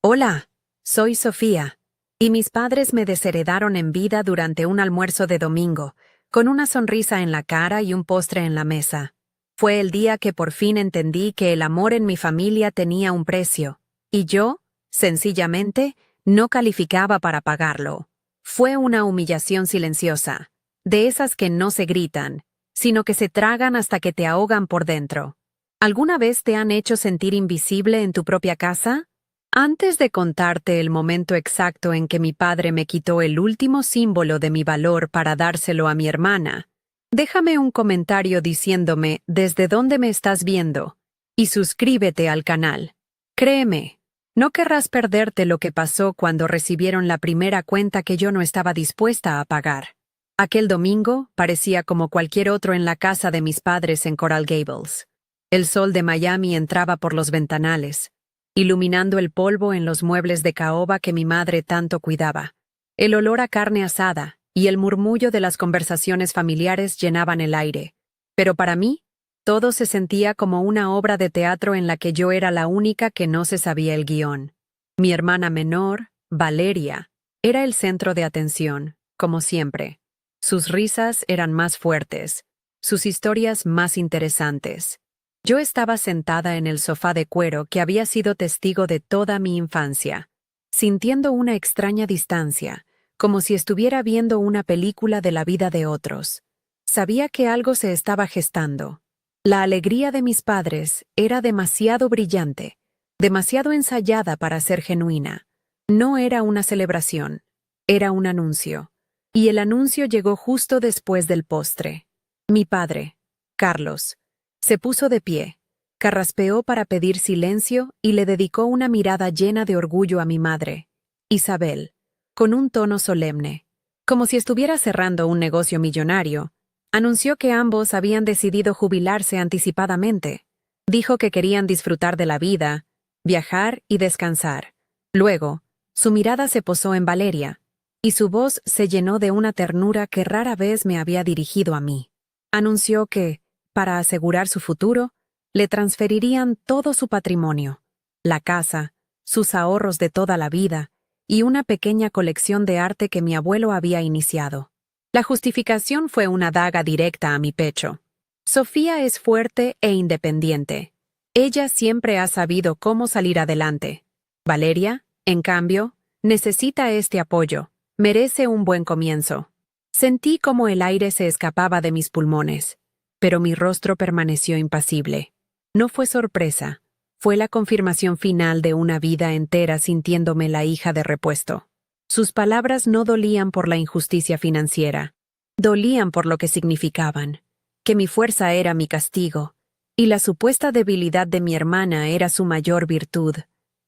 Hola, soy Sofía, y mis padres me desheredaron en vida durante un almuerzo de domingo, con una sonrisa en la cara y un postre en la mesa. Fue el día que por fin entendí que el amor en mi familia tenía un precio, y yo, sencillamente, no calificaba para pagarlo. Fue una humillación silenciosa, de esas que no se gritan, sino que se tragan hasta que te ahogan por dentro. ¿Alguna vez te han hecho sentir invisible en tu propia casa? Antes de contarte el momento exacto en que mi padre me quitó el último símbolo de mi valor para dárselo a mi hermana, déjame un comentario diciéndome desde dónde me estás viendo y suscríbete al canal. Créeme, no querrás perderte lo que pasó cuando recibieron la primera cuenta que yo no estaba dispuesta a pagar. Aquel domingo parecía como cualquier otro en la casa de mis padres en Coral Gables. El sol de Miami entraba por los ventanales, iluminando el polvo en los muebles de caoba que mi madre tanto cuidaba. El olor a carne asada y el murmullo de las conversaciones familiares llenaban el aire. Pero para mí, todo se sentía como una obra de teatro en la que yo era la única que no se sabía el guión. Mi hermana menor, Valeria, era el centro de atención, como siempre. Sus risas eran más fuertes, sus historias más interesantes. Yo estaba sentada en el sofá de cuero que había sido testigo de toda mi infancia, sintiendo una extraña distancia, como si estuviera viendo una película de la vida de otros. Sabía que algo se estaba gestando. La alegría de mis padres era demasiado brillante, demasiado ensayada para ser genuina. No era una celebración, era un anuncio. Y el anuncio llegó justo después del postre. Mi padre, Carlos, se puso de pie, carraspeó para pedir silencio y le dedicó una mirada llena de orgullo a mi madre, Isabel, con un tono solemne, como si estuviera cerrando un negocio millonario. Anunció que ambos habían decidido jubilarse anticipadamente. Dijo que querían disfrutar de la vida, viajar y descansar. Luego, su mirada se posó en Valeria, y su voz se llenó de una ternura que rara vez me había dirigido a mí. Anunció que, para asegurar su futuro, le transferirían todo su patrimonio, la casa, sus ahorros de toda la vida y una pequeña colección de arte que mi abuelo había iniciado. La justificación fue una daga directa a mi pecho. Sofía es fuerte e independiente. Ella siempre ha sabido cómo salir adelante. Valeria, en cambio, necesita este apoyo, merece un buen comienzo. Sentí como el aire se escapaba de mis pulmones, pero mi rostro permaneció impasible. No fue sorpresa, fue la confirmación final de una vida entera sintiéndome la hija de repuesto. Sus palabras no dolían por la injusticia financiera, dolían por lo que significaban, que mi fuerza era mi castigo, y la supuesta debilidad de mi hermana era su mayor virtud.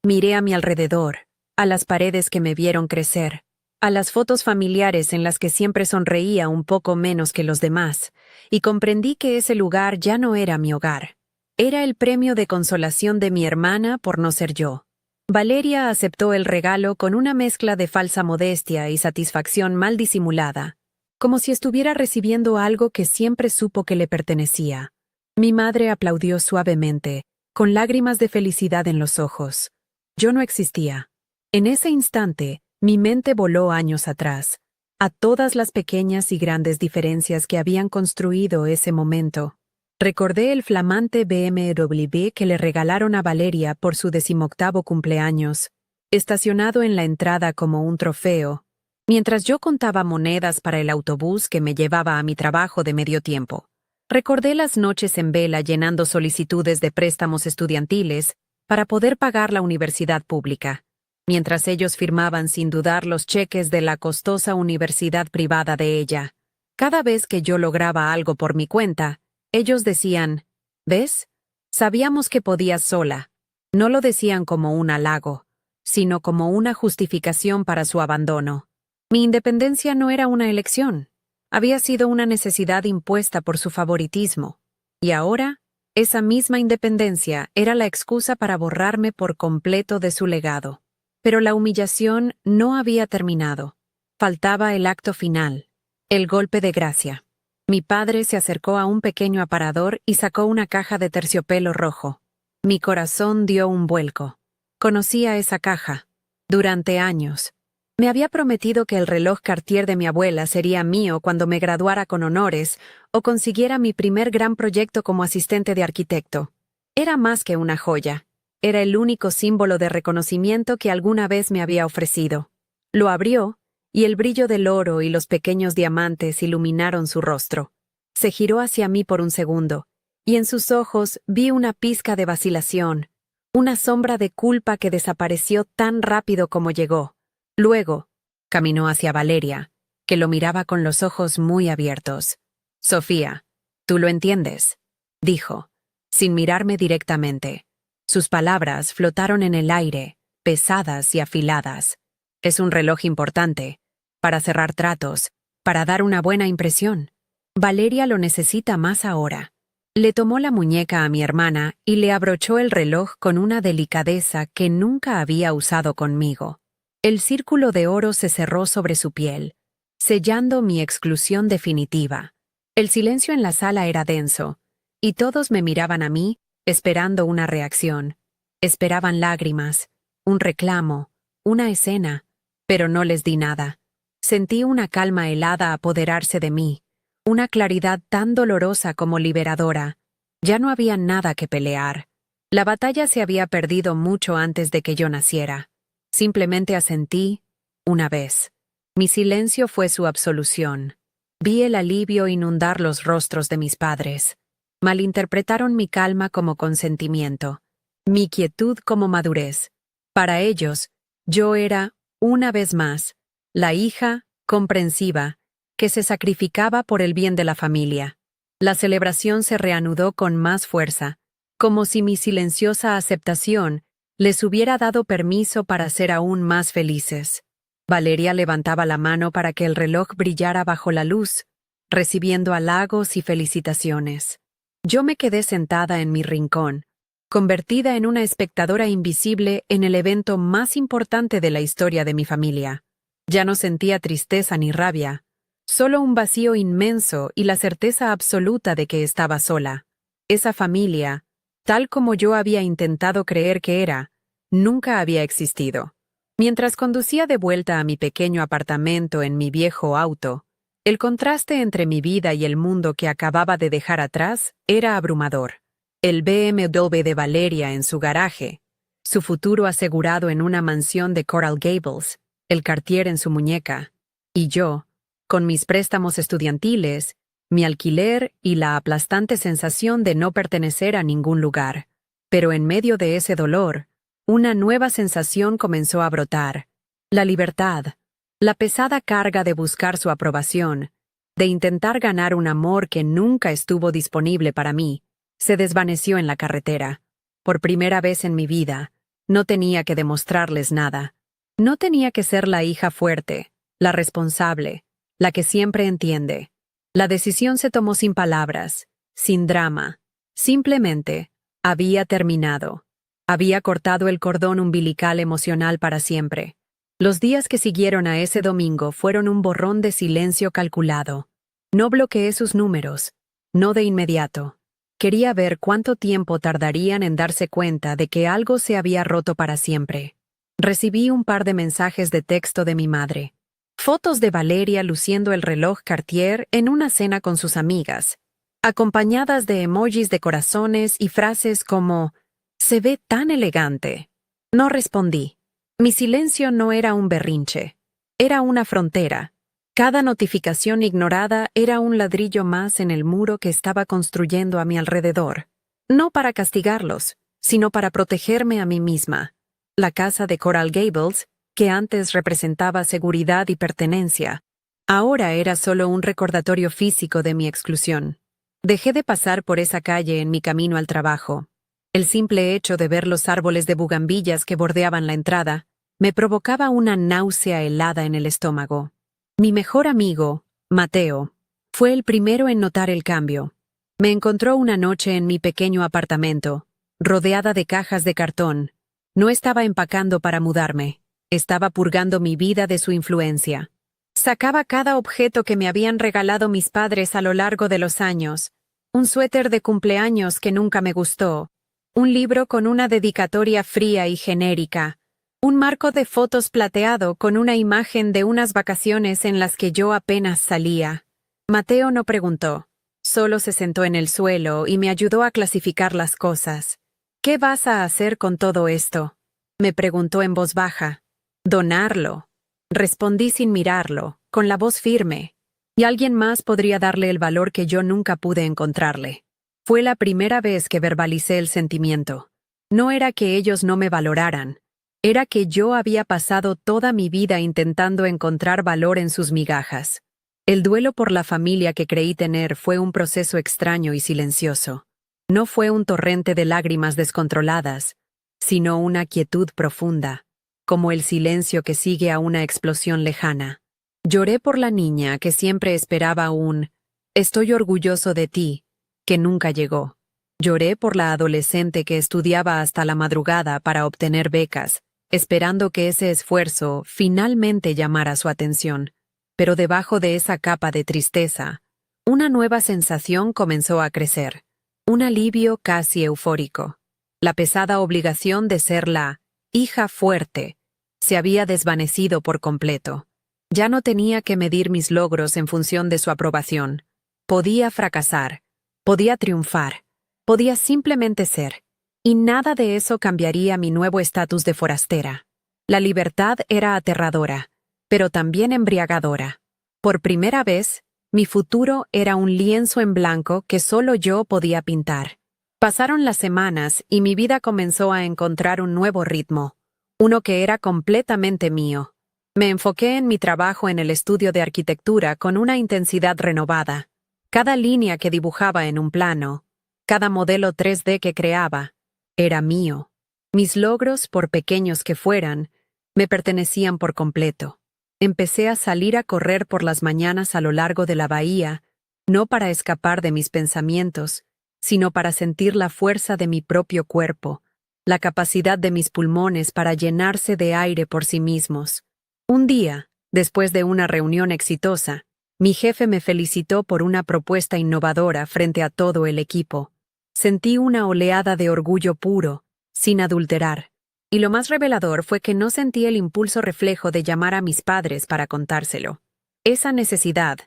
Miré a mi alrededor, a las paredes que me vieron crecer, a las fotos familiares en las que siempre sonreía un poco menos que los demás, y comprendí que ese lugar ya no era mi hogar. Era el premio de consolación de mi hermana por no ser yo. Valeria aceptó el regalo con una mezcla de falsa modestia y satisfacción mal disimulada, como si estuviera recibiendo algo que siempre supo que le pertenecía. Mi madre aplaudió suavemente, con lágrimas de felicidad en los ojos. Yo no existía. En ese instante, mi mente voló años atrás, a todas las pequeñas y grandes diferencias que habían construido ese momento. Recordé el flamante BMW que le regalaron a Valeria por su 18º cumpleaños, estacionado en la entrada como un trofeo, mientras yo contaba monedas para el autobús que me llevaba a mi trabajo de medio tiempo. Recordé las noches en vela llenando solicitudes de préstamos estudiantiles para poder pagar la universidad pública, mientras ellos firmaban sin dudar los cheques de la costosa universidad privada de ella. Cada vez que yo lograba algo por mi cuenta, ellos decían, ¿ves? Sabíamos que podías sola. No lo decían como un halago, sino como una justificación para su abandono. Mi independencia no era una elección. Había sido una necesidad impuesta por su favoritismo. Y ahora, esa misma independencia era la excusa para borrarme por completo de su legado. Pero la humillación no había terminado. Faltaba el acto final, el golpe de gracia. Mi padre se acercó a un pequeño aparador y sacó una caja de terciopelo rojo. Mi corazón dio un vuelco. Conocía esa caja. Durante años. Me había prometido que el reloj Cartier de mi abuela sería mío cuando me graduara con honores o consiguiera mi primer gran proyecto como asistente de arquitecto. Era más que una joya. Era el único símbolo de reconocimiento que alguna vez me había ofrecido. Lo abrió, y el brillo del oro y los pequeños diamantes iluminaron su rostro. Se giró hacia mí por un segundo, y en sus ojos vi una pizca de vacilación, una sombra de culpa que desapareció tan rápido como llegó. Luego, caminó hacia Valeria, que lo miraba con los ojos muy abiertos. «Sofía, tú lo entiendes», dijo, sin mirarme directamente. Sus palabras flotaron en el aire, pesadas y afiladas. «Es un reloj importante, para cerrar tratos, para dar una buena impresión. Valeria lo necesita más ahora». Le tomó la muñeca a mi hermana y le abrochó el reloj con una delicadeza que nunca había usado conmigo. El círculo de oro se cerró sobre su piel, sellando mi exclusión definitiva. El silencio en la sala era denso, y todos me miraban a mí, esperando una reacción. Esperaban lágrimas, un reclamo, una escena, pero no les di nada. Sentí una calma helada apoderarse de mí, una claridad tan dolorosa como liberadora. Ya no había nada que pelear. La batalla se había perdido mucho antes de que yo naciera. Simplemente asentí, una vez. Mi silencio fue su absolución. Vi el alivio inundar los rostros de mis padres. Malinterpretaron mi calma como consentimiento, mi quietud como madurez. Para ellos, yo era, una vez más, la hija, comprensiva, que se sacrificaba por el bien de la familia. La celebración se reanudó con más fuerza, como si mi silenciosa aceptación les hubiera dado permiso para ser aún más felices. Valeria levantaba la mano para que el reloj brillara bajo la luz, recibiendo halagos y felicitaciones. Yo me quedé sentada en mi rincón, convertida en una espectadora invisible en el evento más importante de la historia de mi familia. Ya no sentía tristeza ni rabia, solo un vacío inmenso y la certeza absoluta de que estaba sola. Esa familia, tal como yo había intentado creer que era, nunca había existido. Mientras conducía de vuelta a mi pequeño apartamento en mi viejo auto, el contraste entre mi vida y el mundo que acababa de dejar atrás era abrumador. El BMW de Valeria en su garaje, su futuro asegurado en una mansión de Coral Gables, el Cartier en su muñeca, y yo, con mis préstamos estudiantiles, mi alquiler y la aplastante sensación de no pertenecer a ningún lugar. Pero en medio de ese dolor, una nueva sensación comenzó a brotar: la libertad, la pesada carga de buscar su aprobación, de intentar ganar un amor que nunca estuvo disponible para mí, se desvaneció en la carretera. Por primera vez en mi vida, no tenía que demostrarles nada. No tenía que ser la hija fuerte, la responsable, la que siempre entiende. La decisión se tomó sin palabras, sin drama. Simplemente, había terminado. Había cortado el cordón umbilical emocional para siempre. Los días que siguieron a ese domingo fueron un borrón de silencio calculado. No bloqueé sus números, no de inmediato. Quería ver cuánto tiempo tardarían en darse cuenta de que algo se había roto para siempre. Recibí un par de mensajes de texto de mi madre. Fotos de Valeria luciendo el reloj Cartier en una cena con sus amigas, acompañadas de emojis de corazones y frases como «Se ve tan elegante». No respondí. Mi silencio no era un berrinche. Era una frontera. Cada notificación ignorada era un ladrillo más en el muro que estaba construyendo a mi alrededor. No para castigarlos, sino para protegerme a mí misma. La casa de Coral Gables, que antes representaba seguridad y pertenencia, ahora era solo un recordatorio físico de mi exclusión. Dejé de pasar por esa calle en mi camino al trabajo. El simple hecho de ver los árboles de bugambillas que bordeaban la entrada me provocaba una náusea helada en el estómago. Mi mejor amigo, Mateo, fue el primero en notar el cambio. Me encontró una noche en mi pequeño apartamento, rodeada de cajas de cartón. No estaba empacando para mudarme. Estaba purgando mi vida de su influencia. Sacaba cada objeto que me habían regalado mis padres a lo largo de los años. Un suéter de cumpleaños que nunca me gustó. Un libro con una dedicatoria fría y genérica. Un marco de fotos plateado con una imagen de unas vacaciones en las que yo apenas salía. Mateo no preguntó. Solo se sentó en el suelo y me ayudó a clasificar las cosas. ¿Qué vas a hacer con todo esto? Me preguntó en voz baja. Donarlo. Respondí sin mirarlo, con la voz firme. Y alguien más podría darle el valor que yo nunca pude encontrarle. Fue la primera vez que verbalicé el sentimiento. No era que ellos no me valoraran. Era que yo había pasado toda mi vida intentando encontrar valor en sus migajas. El duelo por la familia que creí tener fue un proceso extraño y silencioso. No fue un torrente de lágrimas descontroladas, sino una quietud profunda, como el silencio que sigue a una explosión lejana. Lloré por la niña que siempre esperaba un «estoy orgulloso de ti», que nunca llegó. Lloré por la adolescente que estudiaba hasta la madrugada para obtener becas, esperando que ese esfuerzo finalmente llamara su atención. Pero debajo de esa capa de tristeza, una nueva sensación comenzó a crecer. Un alivio casi eufórico. La pesada obligación de ser la hija fuerte se había desvanecido por completo. Ya no tenía que medir mis logros en función de su aprobación. Podía fracasar, podía triunfar, podía simplemente ser. Y nada de eso cambiaría mi nuevo estatus de forastera. La libertad era aterradora, pero también embriagadora. Por primera vez, mi futuro era un lienzo en blanco que solo yo podía pintar. Pasaron las semanas y mi vida comenzó a encontrar un nuevo ritmo, uno que era completamente mío. Me enfoqué en mi trabajo en el estudio de arquitectura con una intensidad renovada. Cada línea que dibujaba en un plano, cada modelo 3D que creaba, era mío. Mis logros, por pequeños que fueran, me pertenecían por completo. Empecé a salir a correr por las mañanas a lo largo de la bahía, no para escapar de mis pensamientos, sino para sentir la fuerza de mi propio cuerpo, la capacidad de mis pulmones para llenarse de aire por sí mismos. Un día, después de una reunión exitosa, mi jefe me felicitó por una propuesta innovadora frente a todo el equipo. Sentí una oleada de orgullo puro, sin adulterar. Y lo más revelador fue que no sentí el impulso reflejo de llamar a mis padres para contárselo. Esa necesidad,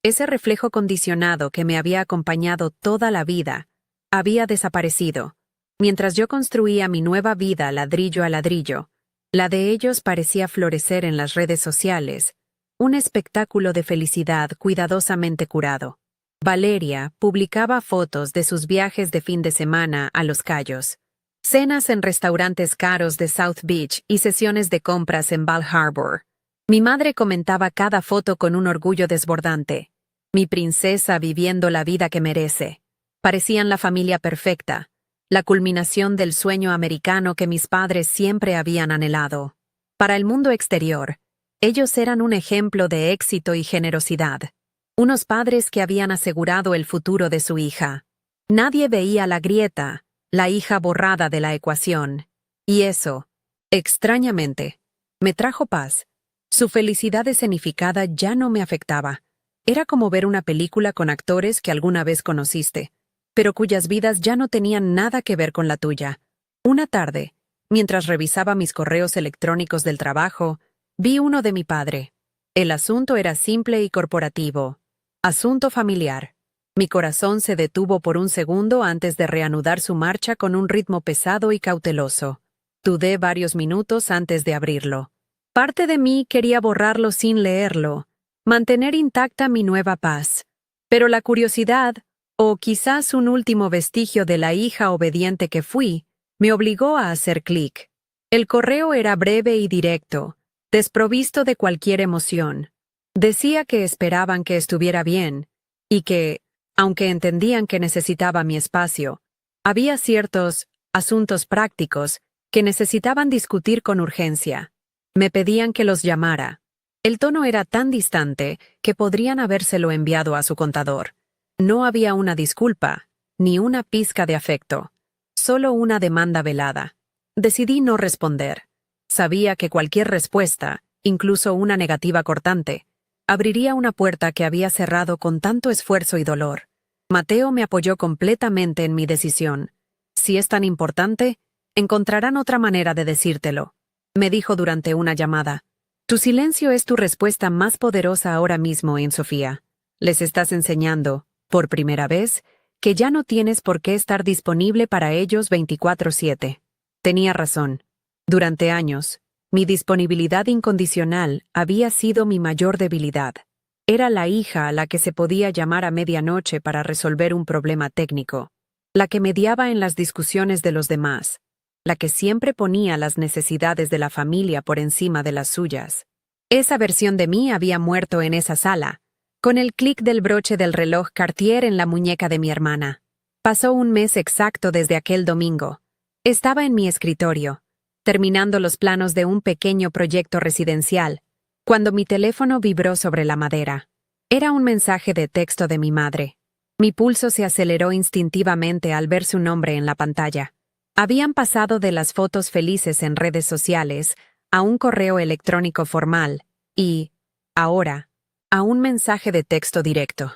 ese reflejo condicionado que me había acompañado toda la vida, había desaparecido. Mientras yo construía mi nueva vida ladrillo a ladrillo, la de ellos parecía florecer en las redes sociales, un espectáculo de felicidad cuidadosamente curado. Valeria publicaba fotos de sus viajes de fin de semana a Los Cayos, cenas en restaurantes caros de South Beach y sesiones de compras en Bal Harbour. Mi madre comentaba cada foto con un orgullo desbordante. Mi princesa viviendo la vida que merece. Parecían la familia perfecta, la culminación del sueño americano que mis padres siempre habían anhelado. Para el mundo exterior, ellos eran un ejemplo de éxito y generosidad. Unos padres que habían asegurado el futuro de su hija. Nadie veía la grieta, la hija borrada de la ecuación. Y eso, extrañamente, me trajo paz. Su felicidad escenificada ya no me afectaba. Era como ver una película con actores que alguna vez conociste, pero cuyas vidas ya no tenían nada que ver con la tuya. Una tarde, mientras revisaba mis correos electrónicos del trabajo, vi uno de mi padre. El asunto era simple y corporativo. Asunto familiar. Mi corazón se detuvo por un segundo antes de reanudar su marcha con un ritmo pesado y cauteloso. Dudé varios minutos antes de abrirlo. Parte de mí quería borrarlo sin leerlo, mantener intacta mi nueva paz. Pero la curiosidad, o quizás un último vestigio de la hija obediente que fui, me obligó a hacer clic. El correo era breve y directo, desprovisto de cualquier emoción. Decía que esperaban que estuviera bien, y que, aunque entendían que necesitaba mi espacio, había ciertos asuntos prácticos que necesitaban discutir con urgencia. Me pedían que los llamara. El tono era tan distante que podrían habérselo enviado a su contador. No había una disculpa, ni una pizca de afecto, solo una demanda velada. Decidí no responder. Sabía que cualquier respuesta, incluso una negativa cortante, abriría una puerta que había cerrado con tanto esfuerzo y dolor. Mateo me apoyó completamente en mi decisión. Si es tan importante, encontrarán otra manera de decírtelo, me dijo durante una llamada. Tu silencio es tu respuesta más poderosa ahora mismo, Sofía. Les estás enseñando, por primera vez, que ya no tienes por qué estar disponible para ellos 24/7. Tenía razón. Durante años, mi disponibilidad incondicional había sido mi mayor debilidad. Era la hija a la que se podía llamar a medianoche para resolver un problema técnico, la que mediaba en las discusiones de los demás, la que siempre ponía las necesidades de la familia por encima de las suyas. Esa versión de mí había muerto en esa sala, con el clic del broche del reloj Cartier en la muñeca de mi hermana. Pasó un mes exacto desde aquel domingo. Estaba en mi escritorio, terminando los planos de un pequeño proyecto residencial, cuando mi teléfono vibró sobre la madera. Era un mensaje de texto de mi madre. Mi pulso se aceleró instintivamente al ver su nombre en la pantalla. Habían pasado de las fotos felices en redes sociales a un correo electrónico formal y, ahora, a un mensaje de texto directo.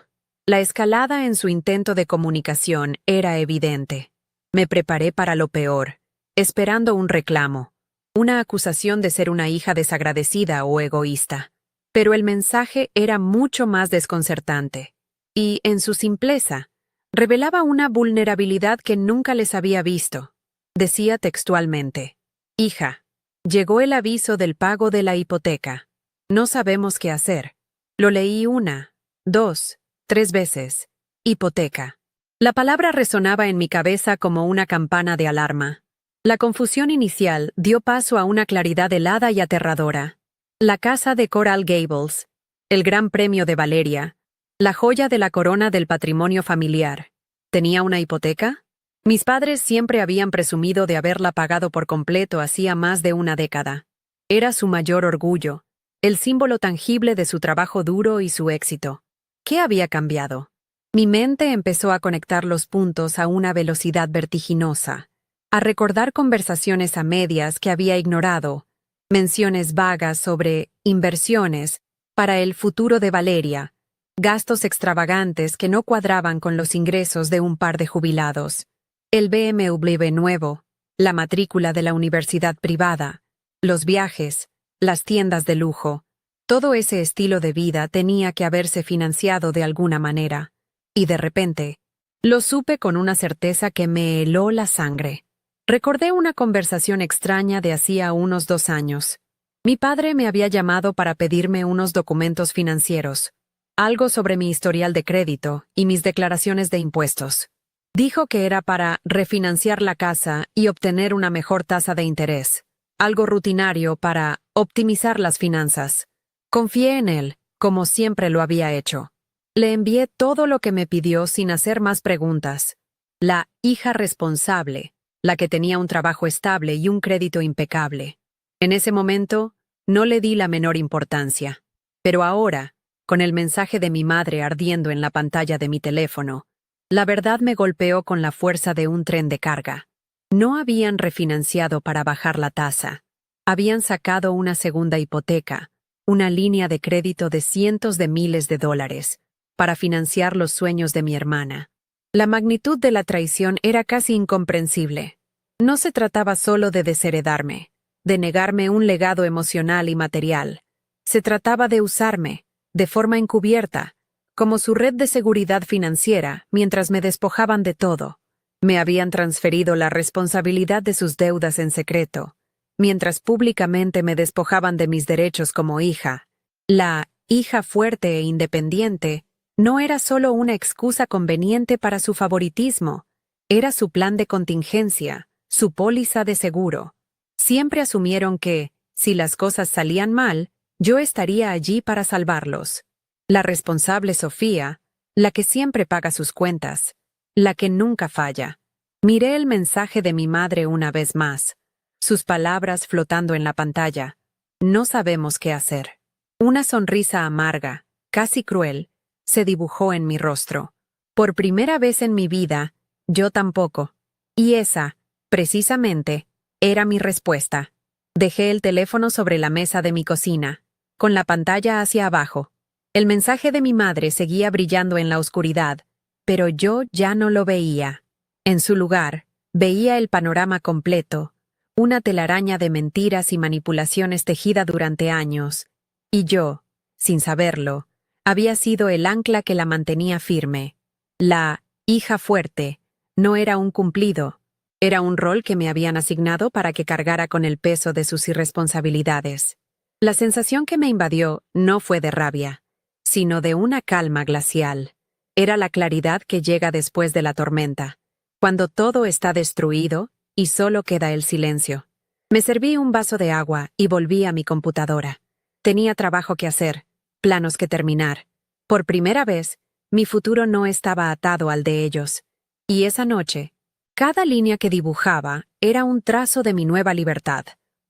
La escalada en su intento de comunicación era evidente. Me preparé para lo peor, esperando un reclamo, una acusación de ser una hija desagradecida o egoísta. Pero el mensaje era mucho más desconcertante, y, en su simpleza, revelaba una vulnerabilidad que nunca les había visto. Decía textualmente: Hija, llegó el aviso del pago de la hipoteca. No sabemos qué hacer. Lo leí 1, 2, 3 veces. Hipoteca. La palabra resonaba en mi cabeza como una campana de alarma. La confusión inicial dio paso a una claridad helada y aterradora. La casa de Coral Gables, el gran premio de Valeria, la joya de la corona del patrimonio familiar. ¿Tenía una hipoteca? Mis padres siempre habían presumido de haberla pagado por completo hacía más de una década. Era su mayor orgullo, el símbolo tangible de su trabajo duro y su éxito. ¿Qué había cambiado? Mi mente empezó a conectar los puntos a una velocidad vertiginosa, a recordar conversaciones a medias que había ignorado, menciones vagas sobre inversiones para el futuro de Valeria, gastos extravagantes que no cuadraban con los ingresos de un par de jubilados. El BMW nuevo, la matrícula de la universidad privada, los viajes, las tiendas de lujo, todo ese estilo de vida tenía que haberse financiado de alguna manera. Y de repente, lo supe con una certeza que me heló la sangre. Recordé una conversación extraña de hacía unos 2 años. Mi padre me había llamado para pedirme unos documentos financieros, algo sobre mi historial de crédito y mis declaraciones de impuestos. Dijo que era para refinanciar la casa y obtener una mejor tasa de interés, algo rutinario para optimizar las finanzas. Confié en él, como siempre lo había hecho. Le envié todo lo que me pidió sin hacer más preguntas. La hija responsable, la que tenía un trabajo estable y un crédito impecable. En ese momento, no le di la menor importancia. Pero ahora, con el mensaje de mi madre ardiendo en la pantalla de mi teléfono, la verdad me golpeó con la fuerza de un tren de carga. No habían refinanciado para bajar la tasa. Habían sacado una segunda hipoteca, una línea de crédito de cientos de miles de dólares, para financiar los sueños de mi hermana. La magnitud de la traición era casi incomprensible. No se trataba solo de desheredarme, de negarme un legado emocional y material. Se trataba de usarme, de forma encubierta, como su red de seguridad financiera, mientras me despojaban de todo. Me habían transferido la responsabilidad de sus deudas en secreto, mientras públicamente me despojaban de mis derechos como hija. La hija fuerte e independiente no era solo una excusa conveniente para su favoritismo, era su plan de contingencia, su póliza de seguro. Siempre asumieron que, si las cosas salían mal, yo estaría allí para salvarlos. La responsable Sofía, la que siempre paga sus cuentas, la que nunca falla. Miré el mensaje de mi madre una vez más, sus palabras flotando en la pantalla. No sabemos qué hacer. Una sonrisa amarga, casi cruel, se dibujó en mi rostro. Por primera vez en mi vida, yo tampoco. Y esa, precisamente, era mi respuesta. Dejé el teléfono sobre la mesa de mi cocina, con la pantalla hacia abajo. El mensaje de mi madre seguía brillando en la oscuridad, pero yo ya no lo veía. En su lugar, Veía el panorama completo, una telaraña de mentiras y manipulaciones tejida durante años, y yo, sin saberlo, había sido el ancla que la mantenía firme. La hija fuerte no era un cumplido, era un rol que me habían asignado para que cargara con el peso de sus irresponsabilidades. La sensación que me invadió no fue de rabia, sino de una calma glacial. Era la claridad que llega después de la tormenta, cuando todo está destruido y solo queda el silencio. Me serví un vaso de agua y volví a mi computadora. Tenía trabajo que hacer, planos que terminar. Por primera vez, mi futuro no estaba atado al de ellos. Y esa noche, cada línea que dibujaba era un trazo de mi nueva libertad,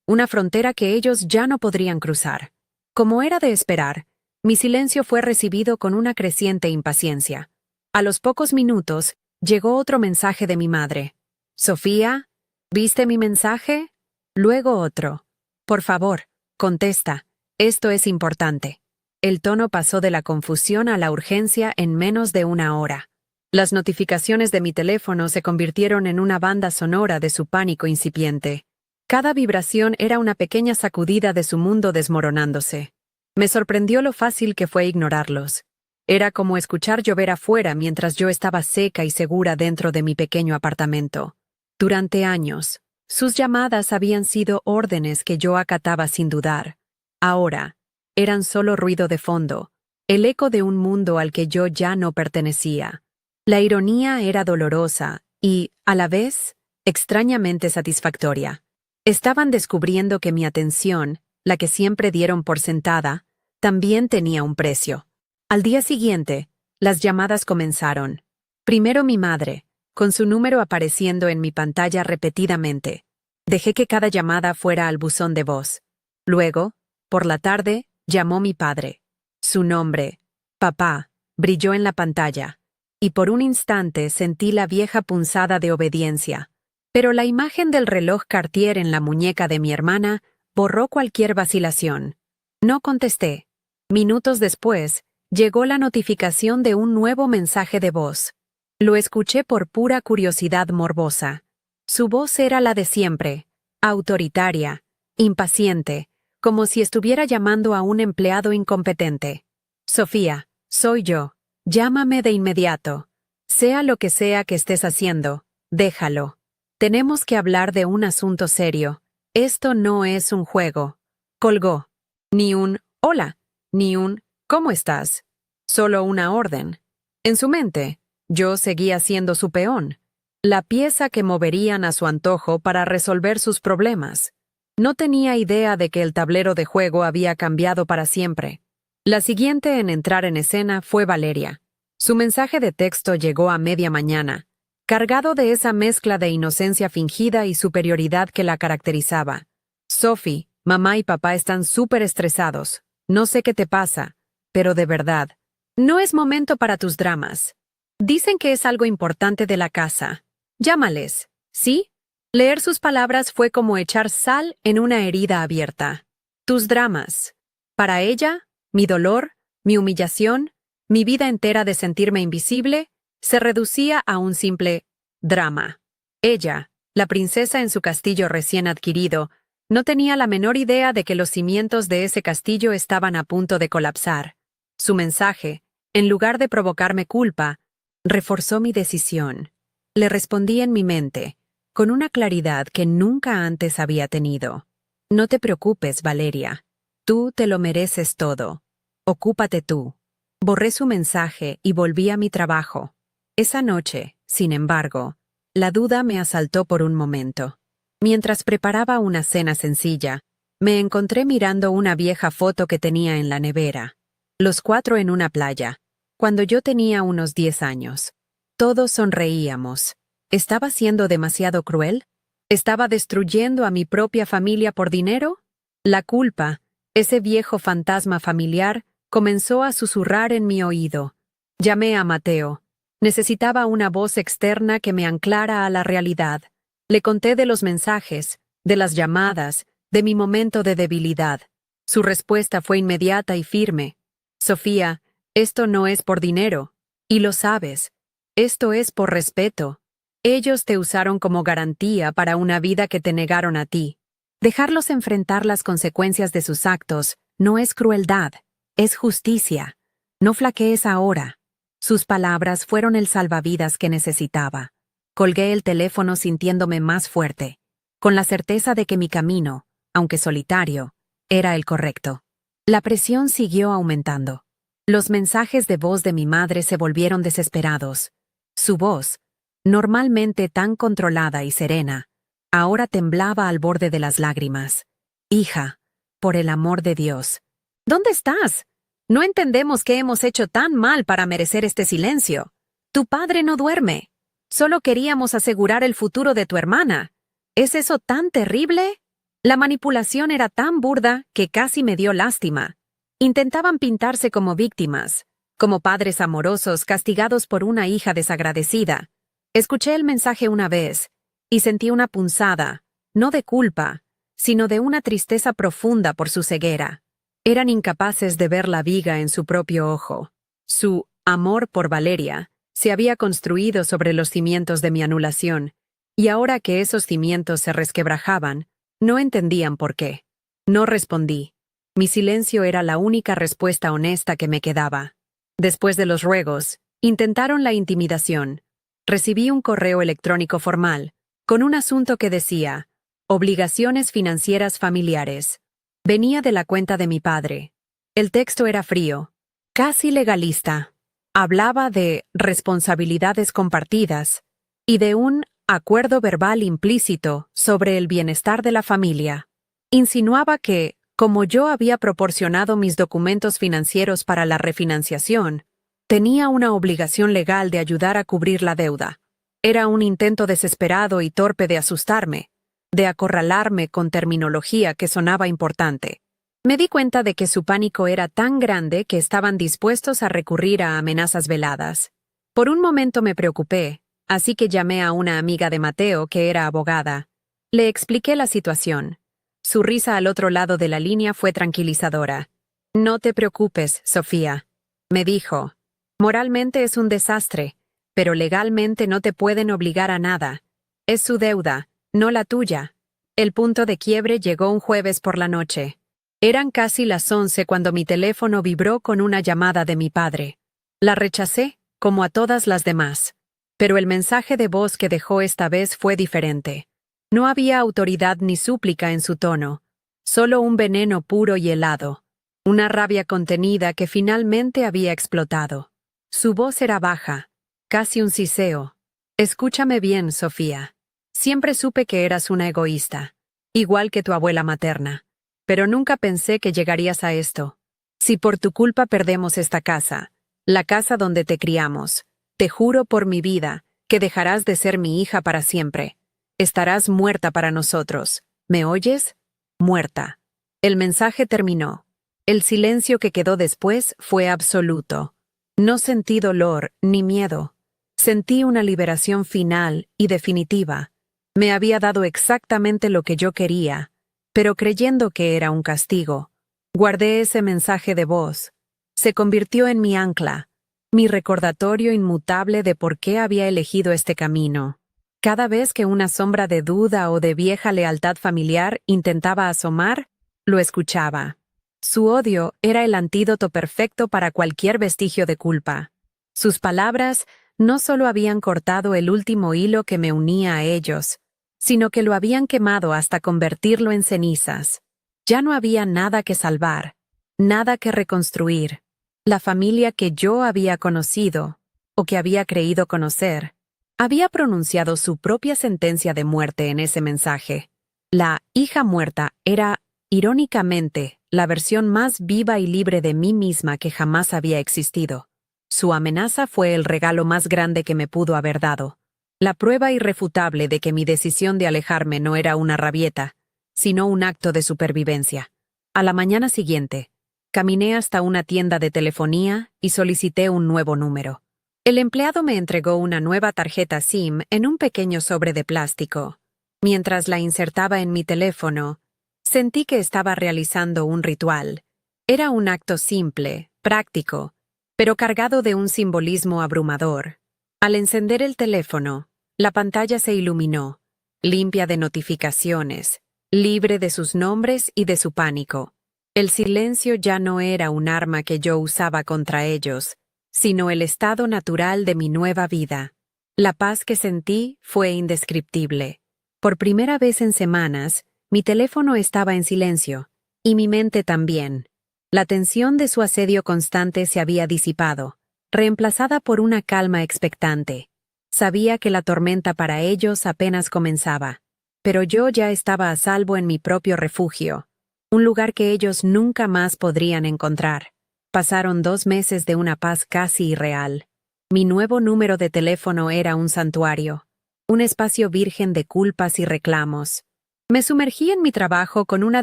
una frontera que ellos ya no podrían cruzar. Como era de esperar, mi silencio fue recibido con una creciente impaciencia. A los pocos minutos, llegó otro mensaje de mi madre. «Sofía, ¿viste mi mensaje?» Luego otro. «Por favor, contesta, esto es importante». El tono pasó de la confusión a la urgencia en menos de una hora. Las notificaciones de mi teléfono se convirtieron en una banda sonora de su pánico incipiente. Cada vibración era una pequeña sacudida de su mundo desmoronándose. Me sorprendió lo fácil que fue ignorarlos. Era como escuchar llover afuera mientras yo estaba seca y segura dentro de mi pequeño apartamento. Durante años, sus llamadas habían sido órdenes que yo acataba sin dudar. Ahora, eran solo ruido de fondo, el eco de un mundo al que yo ya no pertenecía. La ironía era dolorosa y, a la vez, extrañamente satisfactoria. Estaban descubriendo que mi atención, la que siempre dieron por sentada, también tenía un precio. Al día siguiente, las llamadas comenzaron. Primero mi madre, con su número apareciendo en mi pantalla repetidamente. Dejé que cada llamada fuera al buzón de voz. Luego, por la tarde, llamó mi padre. Su nombre, papá, brilló en la pantalla, y por un instante sentí la vieja punzada de obediencia. Pero la imagen del reloj Cartier en la muñeca de mi hermana borró cualquier vacilación. No contesté. Minutos después, llegó la notificación de un nuevo mensaje de voz. Lo escuché por pura curiosidad morbosa. Su voz era la de siempre, autoritaria, impaciente, como si estuviera llamando a un empleado incompetente. «Sofía, soy yo. Llámame de inmediato. Sea lo que sea que estés haciendo, déjalo. Tenemos que hablar de un asunto serio. Esto no es un juego». Colgó. Ni un «hola», ni un «¿cómo estás?». Solo una orden. En su mente, yo seguía siendo su peón, la pieza que moverían a su antojo para resolver sus problemas. No tenía idea de que el tablero de juego había cambiado para siempre. La siguiente en entrar en escena fue Valeria. Su mensaje de texto llegó a media mañana, cargado de esa mezcla de inocencia fingida y superioridad que la caracterizaba. «Sophie, mamá y papá están súper estresados. No sé qué te pasa, pero de verdad, no es momento para tus dramas. Dicen que es algo importante de la casa. Llámales, ¿sí?» Leer sus palabras fue como echar sal en una herida abierta. Tus dramas. Para ella, mi dolor, mi humillación, mi vida entera de sentirme invisible, se reducía a un simple drama. Ella, la princesa en su castillo recién adquirido, no tenía la menor idea de que los cimientos de ese castillo estaban a punto de colapsar. Su mensaje, en lugar de provocarme culpa, reforzó mi decisión. Le respondí en mi mente, con una claridad que nunca antes había tenido. «No te preocupes, Valeria. Tú te lo mereces todo. Ocúpate tú». Borré su mensaje y volví a mi trabajo. Esa noche, sin embargo, la duda me asaltó por un momento. Mientras preparaba una cena sencilla, me encontré mirando una vieja foto que tenía en la nevera. Los cuatro en una playa, cuando yo tenía unos 10 años. Todos sonreíamos. ¿Estaba siendo demasiado cruel? ¿Estaba destruyendo a mi propia familia por dinero? La culpa, ese viejo fantasma familiar, comenzó a susurrar en mi oído. Llamé a Mateo. Necesitaba una voz externa que me anclara a la realidad. Le conté de los mensajes, de las llamadas, de mi momento de debilidad. Su respuesta fue inmediata y firme. «Sofía, esto no es por dinero. Y lo sabes. Esto es por respeto». Ellos te usaron como garantía para una vida que te negaron a ti. Dejarlos enfrentar las consecuencias de sus actos no es crueldad, es justicia. No flaquees ahora. Sus palabras fueron el salvavidas que necesitaba. Colgué el teléfono sintiéndome más fuerte, con la certeza de que mi camino, aunque solitario, era el correcto. La presión siguió aumentando. Los mensajes de voz de mi madre se volvieron desesperados. Su voz, normalmente tan controlada y serena, ahora temblaba al borde de las lágrimas. Hija, por el amor de Dios. ¿Dónde estás? No entendemos qué hemos hecho tan mal para merecer este silencio. Tu padre no duerme. Solo queríamos asegurar el futuro de tu hermana. ¿Es eso tan terrible? La manipulación era tan burda que casi me dio lástima. Intentaban pintarse como víctimas, como padres amorosos castigados por una hija desagradecida. Escuché el mensaje una vez y sentí una punzada, no de culpa, sino de una tristeza profunda por su ceguera. Eran incapaces de ver la viga en su propio ojo. Su amor por Valeria se había construido sobre los cimientos de mi anulación, y ahora que esos cimientos se resquebrajaban, no entendían por qué. No respondí. Mi silencio era la única respuesta honesta que me quedaba. Después de los ruegos, intentaron la intimidación. Recibí un correo electrónico formal, con un asunto que decía, obligaciones financieras familiares. Venía de la cuenta de mi padre. El texto era frío, casi legalista. Hablaba de responsabilidades compartidas y de un acuerdo verbal implícito sobre el bienestar de la familia. Insinuaba que, como yo había proporcionado mis documentos financieros para la refinanciación, tenía una obligación legal de ayudar a cubrir la deuda. Era un intento desesperado y torpe de asustarme, de acorralarme con terminología que sonaba importante. Me di cuenta de que su pánico era tan grande que estaban dispuestos a recurrir a amenazas veladas. Por un momento me preocupé, así que llamé a una amiga de Mateo que era abogada. Le expliqué la situación. Su risa al otro lado de la línea fue tranquilizadora. No te preocupes, Sofía, me dijo. Moralmente es un desastre, pero legalmente no te pueden obligar a nada. Es su deuda, no la tuya. El punto de quiebre llegó un jueves por la noche. Eran casi las 11 cuando mi teléfono vibró con una llamada de mi padre. La rechacé, como a todas las demás. Pero el mensaje de voz que dejó esta vez fue diferente. No había autoridad ni súplica en su tono, solo un veneno puro y helado, una rabia contenida que finalmente había explotado. Su voz era baja, casi un siseo. Escúchame bien, Sofía. Siempre supe que eras una egoísta, igual que tu abuela materna, pero nunca pensé que llegarías a esto. Si por tu culpa perdemos esta casa, la casa donde te criamos, te juro por mi vida que dejarás de ser mi hija para siempre. Estarás muerta para nosotros. ¿Me oyes? Muerta. El mensaje terminó. El silencio que quedó después fue absoluto. No sentí dolor ni miedo. Sentí una liberación final y definitiva. Me había dado exactamente lo que yo quería, pero creyendo que era un castigo. Guardé ese mensaje de voz. Se convirtió en mi ancla, mi recordatorio inmutable de por qué había elegido este camino. Cada vez que una sombra de duda o de vieja lealtad familiar intentaba asomar, lo escuchaba. Su odio era el antídoto perfecto para cualquier vestigio de culpa. Sus palabras no solo habían cortado el último hilo que me unía a ellos, sino que lo habían quemado hasta convertirlo en cenizas. Ya no había nada que salvar, nada que reconstruir. La familia que yo había conocido, o que había creído conocer, había pronunciado su propia sentencia de muerte en ese mensaje. La hija muerta era, irónicamente, la versión más viva y libre de mí misma que jamás había existido. Su amenaza fue el regalo más grande que me pudo haber dado. La prueba irrefutable de que mi decisión de alejarme no era una rabieta, sino un acto de supervivencia. A la mañana siguiente, caminé hasta una tienda de telefonía y solicité un nuevo número. El empleado me entregó una nueva tarjeta SIM en un pequeño sobre de plástico. Mientras la insertaba en mi teléfono, sentí que estaba realizando un ritual. Era un acto simple, práctico, pero cargado de un simbolismo abrumador. Al encender el teléfono, La pantalla se iluminó, limpia de notificaciones, libre de sus nombres y de su pánico. El silencio ya no era un arma que yo usaba contra ellos, sino el estado natural de mi nueva vida. La paz que sentí fue indescriptible. Por primera vez en semanas, mi teléfono estaba en silencio, y mi mente también. La tensión de su asedio constante se había disipado, reemplazada por una calma expectante. Sabía que la tormenta para ellos apenas comenzaba, pero yo ya estaba a salvo en mi propio refugio, un lugar que ellos nunca más podrían encontrar. Pasaron 2 meses de una paz casi irreal. Mi nuevo número de teléfono era un santuario, un espacio virgen de culpas y reclamos. Me sumergí en mi trabajo con una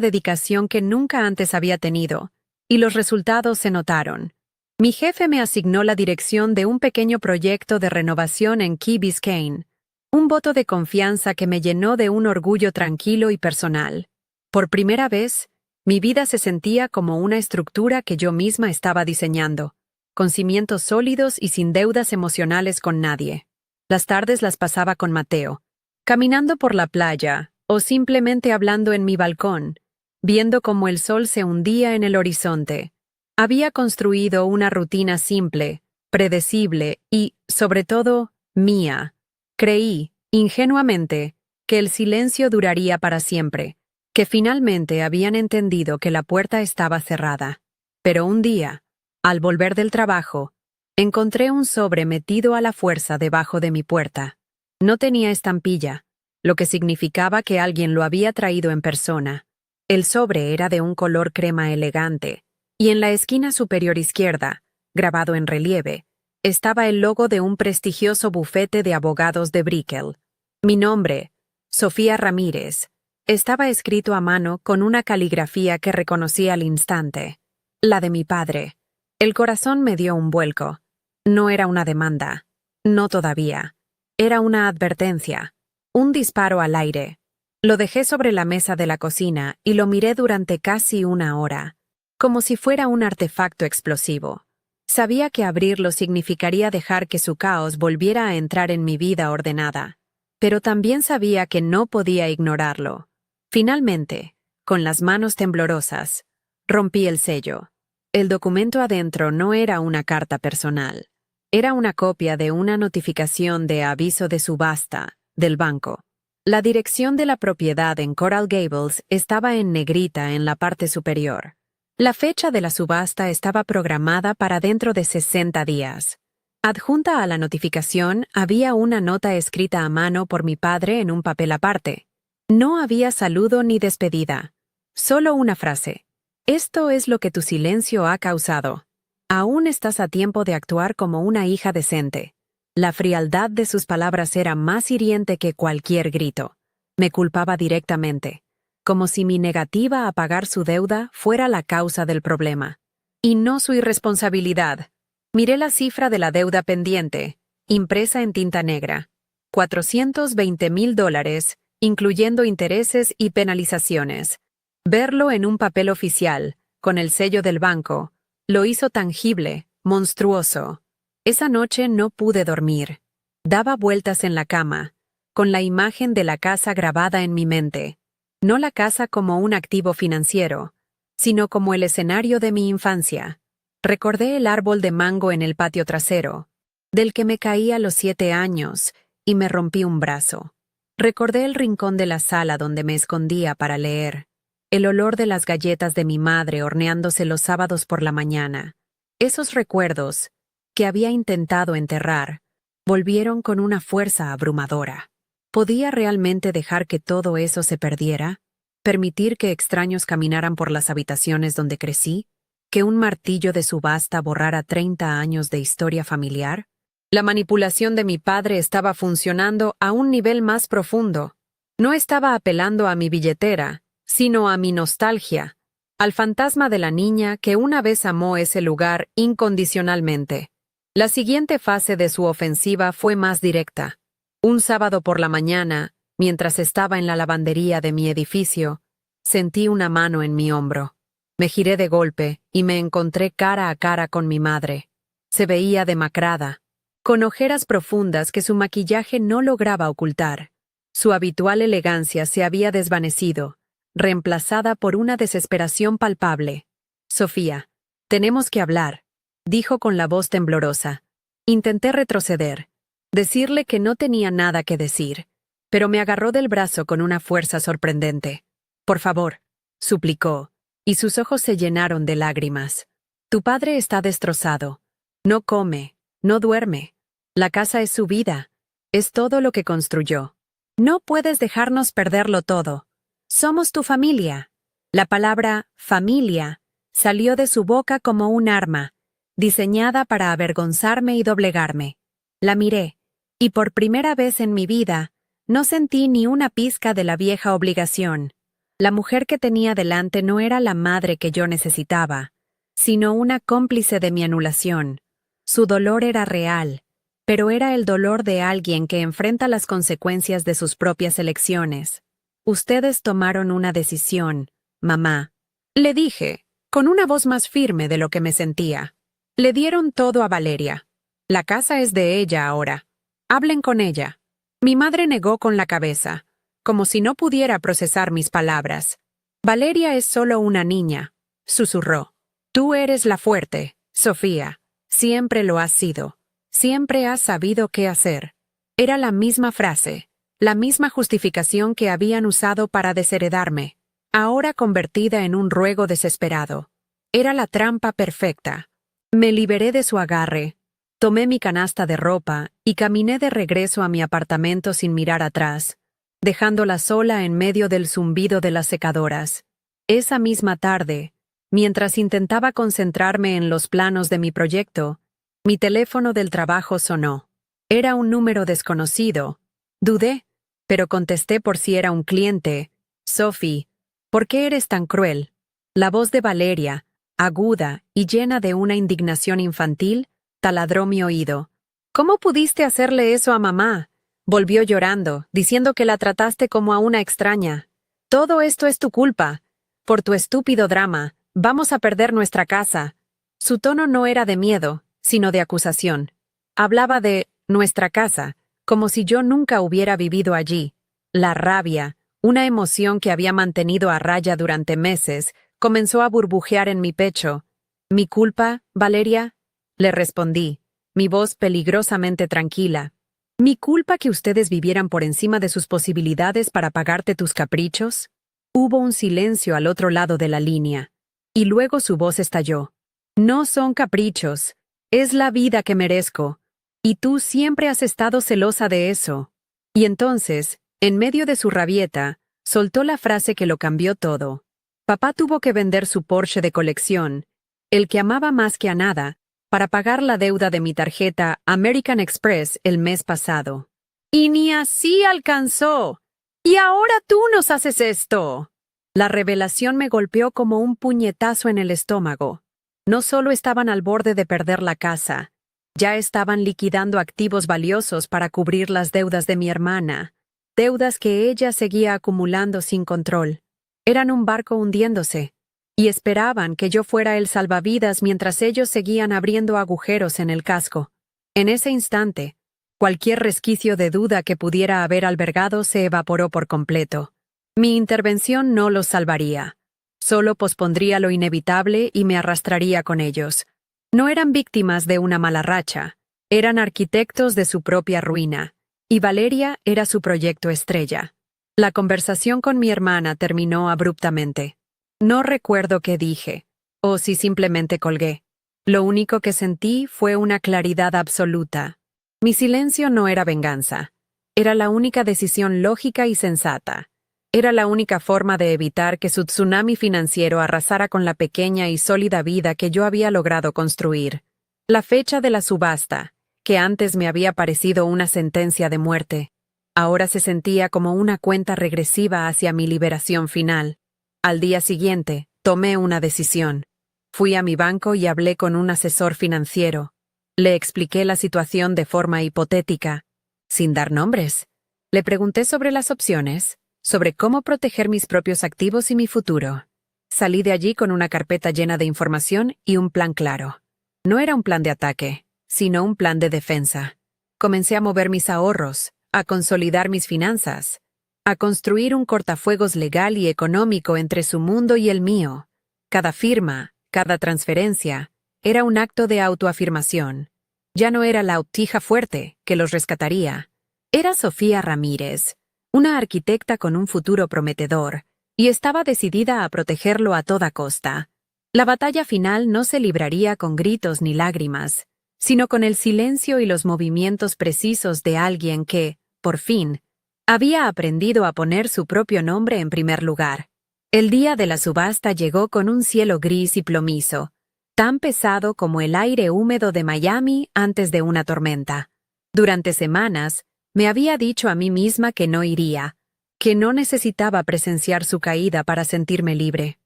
dedicación que nunca antes había tenido, y los resultados se notaron. Mi jefe me asignó la dirección de un pequeño proyecto de renovación en Key Biscayne, un voto de confianza que me llenó de un orgullo tranquilo y personal. Por primera vez, mi vida se sentía como una estructura que yo misma estaba diseñando, con cimientos sólidos y sin deudas emocionales con nadie. Las tardes las pasaba con Mateo, caminando por la playa o simplemente hablando en mi balcón, viendo cómo el sol se hundía en el horizonte. Había construido una rutina simple, predecible y, sobre todo, mía. Creí, ingenuamente, que el silencio duraría para siempre, que finalmente habían entendido que la puerta estaba cerrada. Pero un día, al volver del trabajo, encontré un sobre metido a la fuerza debajo de mi puerta. No tenía estampilla, lo que significaba que alguien lo había traído en persona. El sobre era de un color crema elegante, y en la esquina superior izquierda, grabado en relieve, estaba el logo de un prestigioso bufete de abogados de Brickell. Mi nombre, Sofía Ramírez, estaba escrito a mano con una caligrafía que reconocí al instante, la de mi padre. El corazón me dio un vuelco. No era una demanda. No todavía. Era una advertencia. Un disparo al aire. Lo dejé sobre la mesa de la cocina y lo miré durante casi 1 hora, como si fuera un artefacto explosivo. Sabía que abrirlo significaría dejar que su caos volviera a entrar en mi vida ordenada, pero también sabía que no podía ignorarlo. Finalmente, con las manos temblorosas, rompí el sello. El documento adentro no era una carta personal. Era una copia de una notificación de aviso de subasta del banco. La dirección de la propiedad en Coral Gables estaba en negrita en la parte superior. La fecha de la subasta estaba programada para dentro de 60 días. Adjunta a la notificación había una nota escrita a mano por mi padre en un papel aparte. No había saludo ni despedida. Solo una frase. Esto es lo que tu silencio ha causado. Aún estás a tiempo de actuar como una hija decente. La frialdad de sus palabras era más hiriente que cualquier grito. Me culpaba directamente, como si mi negativa a pagar su deuda fuera la causa del problema. Y no su irresponsabilidad. Miré la cifra de la deuda pendiente, impresa en tinta negra. $420,000, incluyendo intereses y penalizaciones. Verlo en un papel oficial, con el sello del banco, lo hizo tangible, monstruoso. Esa noche no pude dormir. Daba vueltas en la cama, con la imagen de la casa grabada en mi mente. No la casa como un activo financiero, sino como el escenario de mi infancia. Recordé el árbol de mango en el patio trasero, del que me caí a los 7 años y me rompí un brazo. Recordé el rincón de la sala donde me escondía para leer, el olor de las galletas de mi madre horneándose los sábados por la mañana. Esos recuerdos, que había intentado enterrar, volvieron con una fuerza abrumadora. ¿Podía realmente dejar que todo eso se perdiera? ¿Permitir que extraños caminaran por las habitaciones donde crecí? ¿Que un martillo de subasta borrara 30 años de historia familiar? La manipulación de mi padre estaba funcionando a un nivel más profundo. No estaba apelando a mi billetera, sino a mi nostalgia, al fantasma de la niña que una vez amó ese lugar incondicionalmente. La siguiente fase de su ofensiva fue más directa. Un sábado por la mañana, mientras estaba en la lavandería de mi edificio, sentí una mano en mi hombro. Me giré de golpe y me encontré cara a cara con mi madre. Se veía demacrada, con ojeras profundas que su maquillaje no lograba ocultar. Su habitual elegancia se había desvanecido, reemplazada por una desesperación palpable. «Sofía, tenemos que hablar», dijo con la voz temblorosa. Intenté retroceder, decirle que no tenía nada que decir, pero me agarró del brazo con una fuerza sorprendente. «Por favor», suplicó, y sus ojos se llenaron de lágrimas. «Tu padre está destrozado. No come, no duerme. La casa es su vida. Es todo lo que construyó. No puedes dejarnos perderlo todo. Somos tu familia». La palabra familia salió de su boca como un arma, diseñada para avergonzarme y doblegarme. La miré, y por primera vez en mi vida, no sentí ni una pizca de la vieja obligación. La mujer que tenía delante no era la madre que yo necesitaba, sino una cómplice de mi anulación. Su dolor era real, pero era el dolor de alguien que enfrenta las consecuencias de sus propias elecciones. «Ustedes tomaron una decisión, mamá», le dije, con una voz más firme de lo que me sentía. «Le dieron todo a Valeria. La casa es de ella ahora. Hablen con ella». Mi madre negó con la cabeza, como si no pudiera procesar mis palabras. «Valeria es solo una niña», susurró. «Tú eres la fuerte, Sofía. Siempre lo has sido. Siempre has sabido qué hacer». Era la misma frase, la misma justificación que habían usado para desheredarme, ahora convertida en un ruego desesperado. Era la trampa perfecta. Me liberé de su agarre, tomé mi canasta de ropa y caminé de regreso a mi apartamento sin mirar atrás, dejándola sola en medio del zumbido de las secadoras. Esa misma tarde, mientras intentaba concentrarme en los planos de mi proyecto, mi teléfono del trabajo sonó. Era un número desconocido. Dudé, pero contesté por si era un cliente. «Sophie, ¿por qué eres tan cruel?». La voz de Valeria, aguda y llena de una indignación infantil, taladró mi oído. «¿Cómo pudiste hacerle eso a mamá?». Volvió llorando, diciendo que la trataste como a una extraña. «Todo esto es tu culpa. Por tu estúpido drama, vamos a perder nuestra casa». Su tono no era de miedo, sino de acusación. Hablaba de «nuestra casa», como si yo nunca hubiera vivido allí. La rabia, una emoción que había mantenido a raya durante meses, comenzó a burbujear en mi pecho. «¿Mi culpa, Valeria?», le respondí, mi voz peligrosamente tranquila. «¿Mi culpa que ustedes vivieran por encima de sus posibilidades para pagarte tus caprichos?». Hubo un silencio al otro lado de la línea, y luego su voz estalló. «No son caprichos, es la vida que merezco, y tú siempre has estado celosa de eso». Y entonces, en medio de su rabieta, soltó la frase que lo cambió todo. Papá tuvo que vender su Porsche de colección, el que amaba más que a nada, para pagar la deuda de mi tarjeta American Express el mes pasado. «Y ni así alcanzó. ¿Y ahora tú nos haces esto?». La revelación me golpeó como un puñetazo en el estómago. No solo estaban al borde de perder la casa, ya estaban liquidando activos valiosos para cubrir las deudas de mi hermana, deudas que ella seguía acumulando sin control. Eran un barco hundiéndose, y esperaban que yo fuera el salvavidas mientras ellos seguían abriendo agujeros en el casco. En ese instante, cualquier resquicio de duda que pudiera haber albergado se evaporó por completo. Mi intervención no los salvaría. Solo pospondría lo inevitable y me arrastraría con ellos. No eran víctimas de una mala racha, eran arquitectos de su propia ruina, y Valeria era su proyecto estrella. La conversación con mi hermana terminó abruptamente. No recuerdo qué dije, o si simplemente colgué. Lo único que sentí fue una claridad absoluta. Mi silencio no era venganza. Era la única decisión lógica y sensata. Era la única forma de evitar que su tsunami financiero arrasara con la pequeña y sólida vida que yo había logrado construir. La fecha de la subasta, que antes me había parecido una sentencia de muerte, ahora se sentía como una cuenta regresiva hacia mi liberación final. Al día siguiente, tomé una decisión. Fui a mi banco y hablé con un asesor financiero. Le expliqué la situación de forma hipotética, sin dar nombres. Le pregunté sobre las opciones, sobre cómo proteger mis propios activos y mi futuro. Salí de allí con una carpeta llena de información y un plan claro. No era un plan de ataque, sino un plan de defensa. Comencé a mover mis ahorros, a consolidar mis finanzas, a construir un cortafuegos legal y económico entre su mundo y el mío. Cada firma, cada transferencia, era un acto de autoafirmación. Ya no era la hija fuerte que los rescataría. Era Sofía Ramírez, una arquitecta con un futuro prometedor, y estaba decidida a protegerlo a toda costa. La batalla final no se libraría con gritos ni lágrimas, sino con el silencio y los movimientos precisos de alguien que, por fin, había aprendido a poner su propio nombre en primer lugar. El día de la subasta llegó con un cielo gris y plomizo, tan pesado como el aire húmedo de Miami antes de una tormenta. Durante semanas, me había dicho a mí misma que no iría, que no necesitaba presenciar su caída para sentirme libre.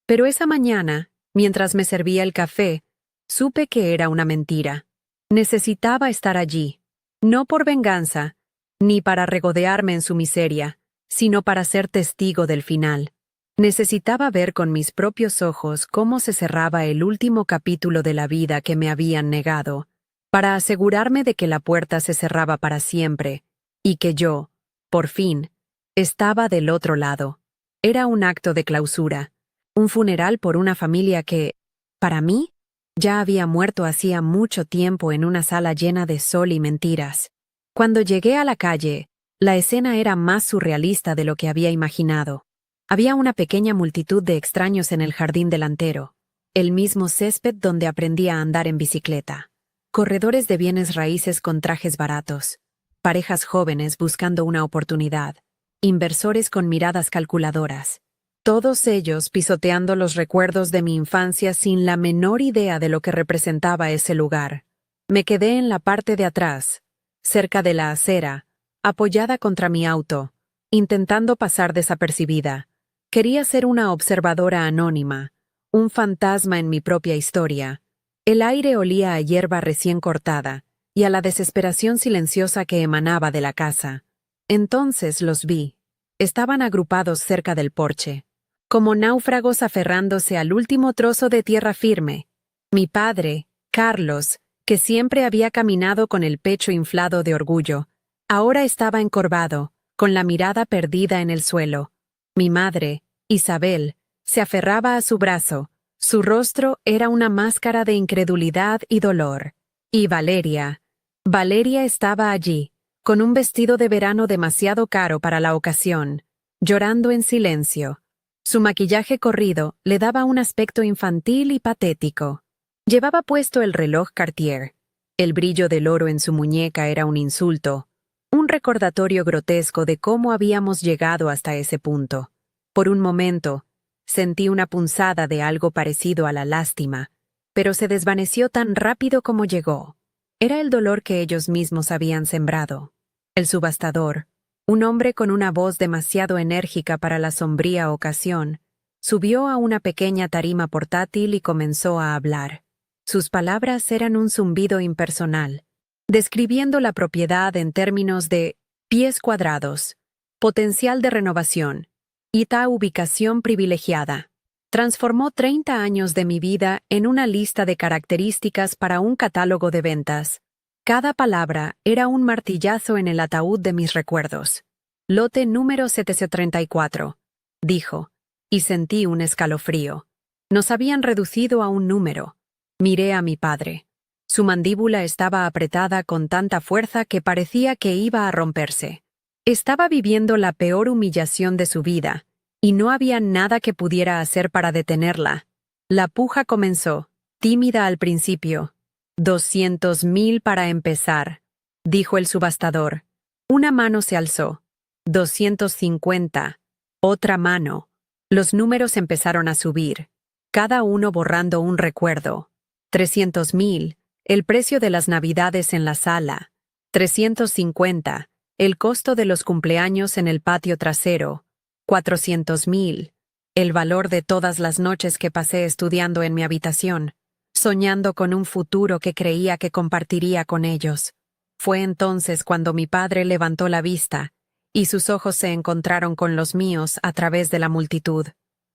Pero esa mañana, mientras me servía el café, supe que era una mentira. Necesitaba estar allí, no por venganza, ni para regodearme en su miseria, sino para ser testigo del final. Necesitaba ver con mis propios ojos cómo se cerraba el último capítulo de la vida que me habían negado, para asegurarme de que la puerta se cerraba para siempre, y que yo, por fin, estaba del otro lado. Era un acto de clausura, un funeral por una familia que, para mí, ya había muerto hacía mucho tiempo en una sala llena de sol y mentiras. Cuando llegué a la calle, la escena era más surrealista de lo que había imaginado. Había una pequeña multitud de extraños en el jardín delantero, el mismo césped donde aprendí a andar en bicicleta. Corredores de bienes raíces con trajes baratos, parejas jóvenes buscando una oportunidad, inversores con miradas calculadoras. Todos ellos pisoteando los recuerdos de mi infancia sin la menor idea de lo que representaba ese lugar. Me quedé en la parte de atrás, cerca de la acera, apoyada contra mi auto, intentando pasar desapercibida. Quería ser una observadora anónima, un fantasma en mi propia historia. El aire olía a hierba recién cortada y a la desesperación silenciosa que emanaba de la casa. Entonces los vi. Estaban agrupados cerca del porche, como náufragos aferrándose al último trozo de tierra firme. Mi padre, Carlos, que siempre había caminado con el pecho inflado de orgullo, ahora estaba encorvado, con la mirada perdida en el suelo. Mi madre, Isabel, se aferraba a su brazo. Su rostro era una máscara de incredulidad y dolor. Y Valeria estaba allí, con un vestido de verano demasiado caro para la ocasión, llorando en silencio. Su maquillaje corrido le daba un aspecto infantil y patético. Llevaba puesto el reloj Cartier. El brillo del oro en su muñeca era un insulto, un recordatorio grotesco de cómo habíamos llegado hasta ese punto. Por un momento, sentí una punzada de algo parecido a la lástima, pero se desvaneció tan rápido como llegó. Era el dolor que ellos mismos habían sembrado. El subastador, un hombre con una voz demasiado enérgica para la sombría ocasión, subió a una pequeña tarima portátil y comenzó a hablar. Sus palabras eran un zumbido impersonal, describiendo la propiedad en términos de pies cuadrados, potencial de renovación y ubicación privilegiada. Transformó 30 años de mi vida en una lista de características para un catálogo de ventas. Cada palabra era un martillazo en el ataúd de mis recuerdos. Lote número 734, dijo, y sentí un escalofrío. Nos habían reducido a un número. Miré a mi padre. Su mandíbula estaba apretada con tanta fuerza que parecía que iba a romperse. Estaba viviendo la peor humillación de su vida, y no había nada que pudiera hacer para detenerla. La puja comenzó, tímida al principio. 200,000 para empezar, dijo el subastador. Una mano se alzó. 250. Otra mano. Los números empezaron a subir, cada uno borrando un recuerdo. 300,000. El precio de las navidades en la sala. 350. El costo de los cumpleaños en el patio trasero. 400,000. El valor de todas las noches que pasé estudiando en mi habitación, soñando con un futuro que creía que compartiría con ellos. Fue entonces cuando mi padre levantó la vista, y sus ojos se encontraron con los míos a través de la multitud.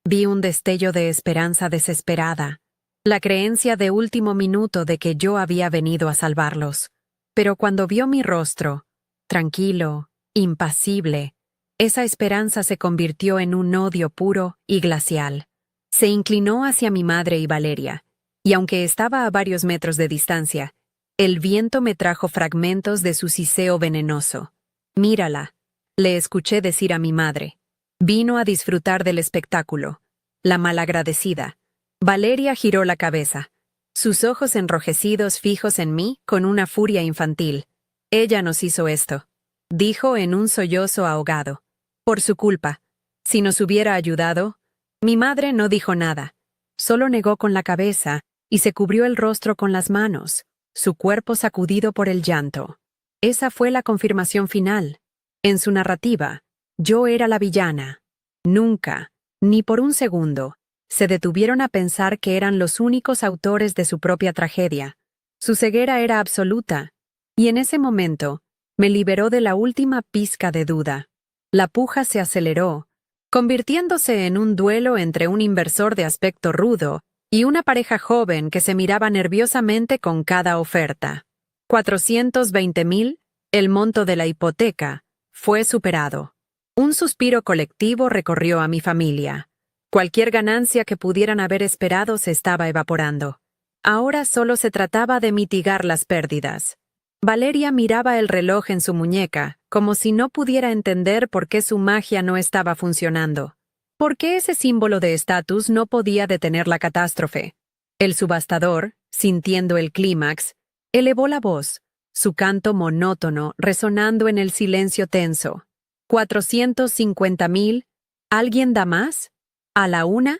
Vi un destello de esperanza desesperada, la creencia de último minuto de que yo había venido a salvarlos. Pero cuando vio mi rostro, tranquilo, impasible, esa esperanza se convirtió en un odio puro y glacial. Se inclinó hacia mi madre y Valeria, y aunque estaba a varios metros de distancia, el viento me trajo fragmentos de su siseo venenoso. «Mírala», le escuché decir a mi madre. Vino a disfrutar del espectáculo. La malagradecida. Valeria giró la cabeza, sus ojos enrojecidos fijos en mí con una furia infantil. «Ella nos hizo esto», dijo en un sollozo ahogado. «Por su culpa. Si nos hubiera ayudado». Mi madre no dijo nada. Solo negó con la cabeza y se cubrió el rostro con las manos, su cuerpo sacudido por el llanto. Esa fue la confirmación final. En su narrativa, yo era la villana. Nunca, ni por un segundo, se detuvieron a pensar que eran los únicos autores de su propia tragedia. Su ceguera era absoluta, y en ese momento me liberó de la última pizca de duda. La puja se aceleró, convirtiéndose en un duelo entre un inversor de aspecto rudo y una pareja joven que se miraba nerviosamente con cada oferta. 420,000, el monto de la hipoteca, fue superado. Un suspiro colectivo recorrió a mi familia. Cualquier ganancia que pudieran haber esperado se estaba evaporando. Ahora solo se trataba de mitigar las pérdidas. Valeria miraba el reloj en su muñeca, como si no pudiera entender por qué su magia no estaba funcionando. ¿Por qué ese símbolo de estatus no podía detener la catástrofe? El subastador, sintiendo el clímax, elevó la voz, su canto monótono resonando en el silencio tenso. 450,000, ¿alguien da más? ¿A la 1?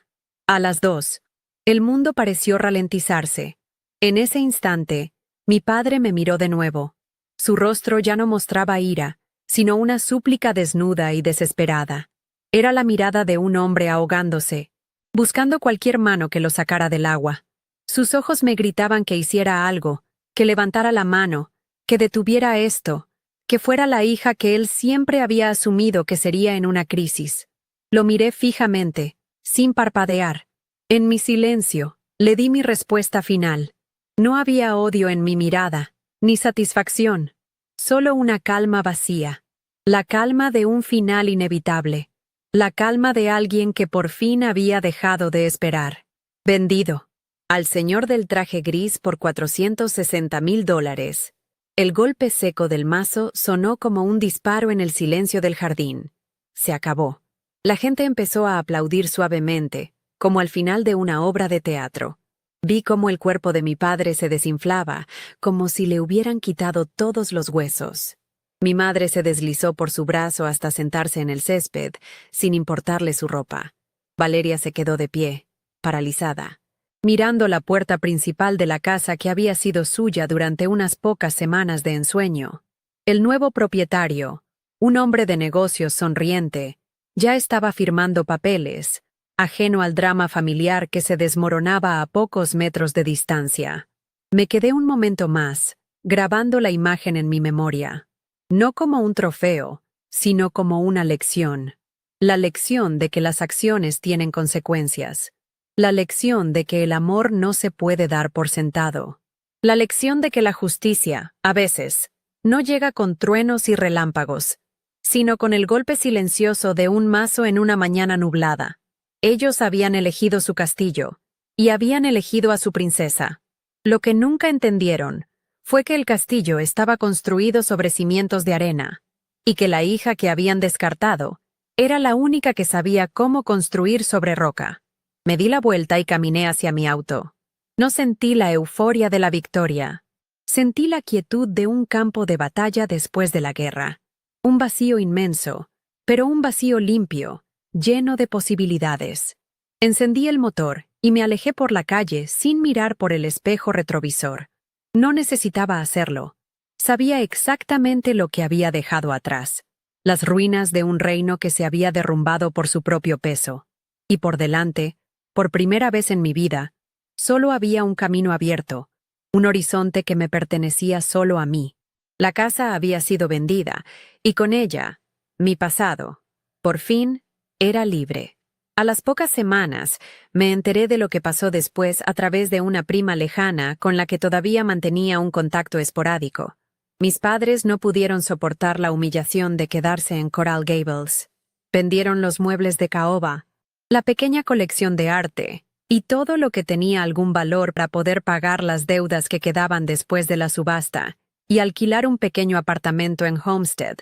¿A las 2? El mundo pareció ralentizarse. En ese instante, mi padre me miró de nuevo. Su rostro ya no mostraba ira, sino una súplica desnuda y desesperada. Era la mirada de un hombre ahogándose, buscando cualquier mano que lo sacara del agua. Sus ojos me gritaban que hiciera algo, que levantara la mano, que detuviera esto, que fuera la hija que él siempre había asumido que sería en una crisis. Lo miré fijamente, sin parpadear. En mi silencio, le di mi respuesta final. No había odio en mi mirada, ni satisfacción, solo una calma vacía. La calma de un final inevitable. La calma de alguien que por fin había dejado de esperar. Vendido. Al señor del traje gris por $460,000. El golpe seco del mazo sonó como un disparo en el silencio del jardín. Se acabó. La gente empezó a aplaudir suavemente, como al final de una obra de teatro. Vi cómo el cuerpo de mi padre se desinflaba, como si le hubieran quitado todos los huesos. Mi madre se deslizó por su brazo hasta sentarse en el césped, sin importarle su ropa. Valeria se quedó de pie, paralizada, mirando la puerta principal de la casa que había sido suya durante unas pocas semanas de ensueño. El nuevo propietario, un hombre de negocios sonriente, ya estaba firmando papeles, ajeno al drama familiar que se desmoronaba a pocos metros de distancia. Me quedé un momento más, grabando la imagen en mi memoria. No como un trofeo, sino como una lección. La lección de que las acciones tienen consecuencias. La lección de que el amor no se puede dar por sentado. La lección de que la justicia, a veces, no llega con truenos y relámpagos, sino con el golpe silencioso de un mazo en una mañana nublada. Ellos habían elegido su castillo, y habían elegido a su princesa. Lo que nunca entendieron fue que el castillo estaba construido sobre cimientos de arena, y que la hija que habían descartado era la única que sabía cómo construir sobre roca. Me di la vuelta y caminé hacia mi auto. No sentí la euforia de la victoria. Sentí la quietud de un campo de batalla después de la guerra. Un vacío inmenso, pero un vacío limpio, lleno de posibilidades. Encendí el motor y me alejé por la calle sin mirar por el espejo retrovisor. No necesitaba hacerlo. Sabía exactamente lo que había dejado atrás. Las ruinas de un reino que se había derrumbado por su propio peso. Y por delante, por primera vez en mi vida, solo había un camino abierto, un horizonte que me pertenecía solo a mí. La casa había sido vendida, y con ella, mi pasado, por fin, era libre. A las pocas semanas, me enteré de lo que pasó después a través de una prima lejana con la que todavía mantenía un contacto esporádico. Mis padres no pudieron soportar la humillación de quedarse en Coral Gables. Vendieron los muebles de caoba, la pequeña colección de arte, y todo lo que tenía algún valor para poder pagar las deudas que quedaban después de la subasta, y alquilar un pequeño apartamento en Homestead,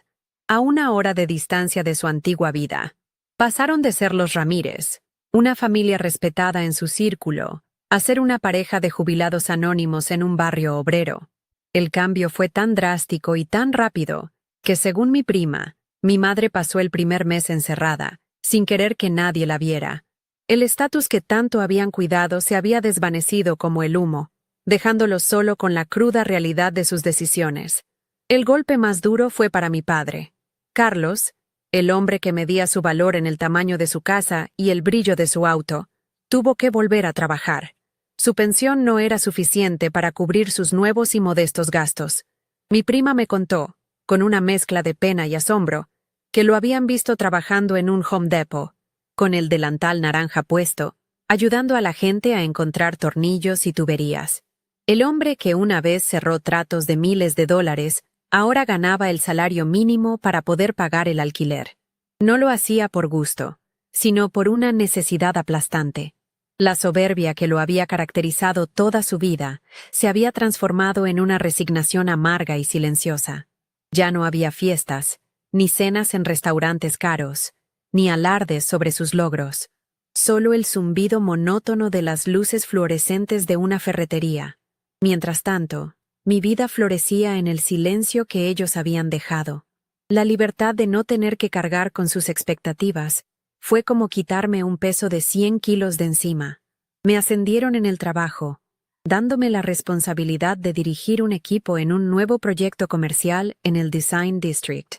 a 1 hora de distancia de su antigua vida. Pasaron de ser los Ramírez, una familia respetada en su círculo, a ser una pareja de jubilados anónimos en un barrio obrero. El cambio fue tan drástico y tan rápido que, según mi prima, mi madre pasó el primer mes encerrada, sin querer que nadie la viera. El estatus que tanto habían cuidado se había desvanecido como el humo, dejándolo solo con la cruda realidad de sus decisiones. El golpe más duro fue para mi padre. Carlos, el hombre que medía su valor en el tamaño de su casa y el brillo de su auto, tuvo que volver a trabajar. Su pensión no era suficiente para cubrir sus nuevos y modestos gastos. Mi prima me contó, con una mezcla de pena y asombro, que lo habían visto trabajando en un Home Depot, con el delantal naranja puesto, ayudando a la gente a encontrar tornillos y tuberías. El hombre que una vez cerró tratos de miles de dólares, ahora ganaba el salario mínimo para poder pagar el alquiler. No lo hacía por gusto, sino por una necesidad aplastante. La soberbia que lo había caracterizado toda su vida se había transformado en una resignación amarga y silenciosa. Ya no había fiestas, ni cenas en restaurantes caros, ni alardes sobre sus logros. Solo el zumbido monótono de las luces fluorescentes de una ferretería. Mientras tanto, mi vida florecía en el silencio que ellos habían dejado. La libertad de no tener que cargar con sus expectativas fue como quitarme un peso de 100 kilos de encima. Me ascendieron en el trabajo, dándome la responsabilidad de dirigir un equipo en un nuevo proyecto comercial en el Design District.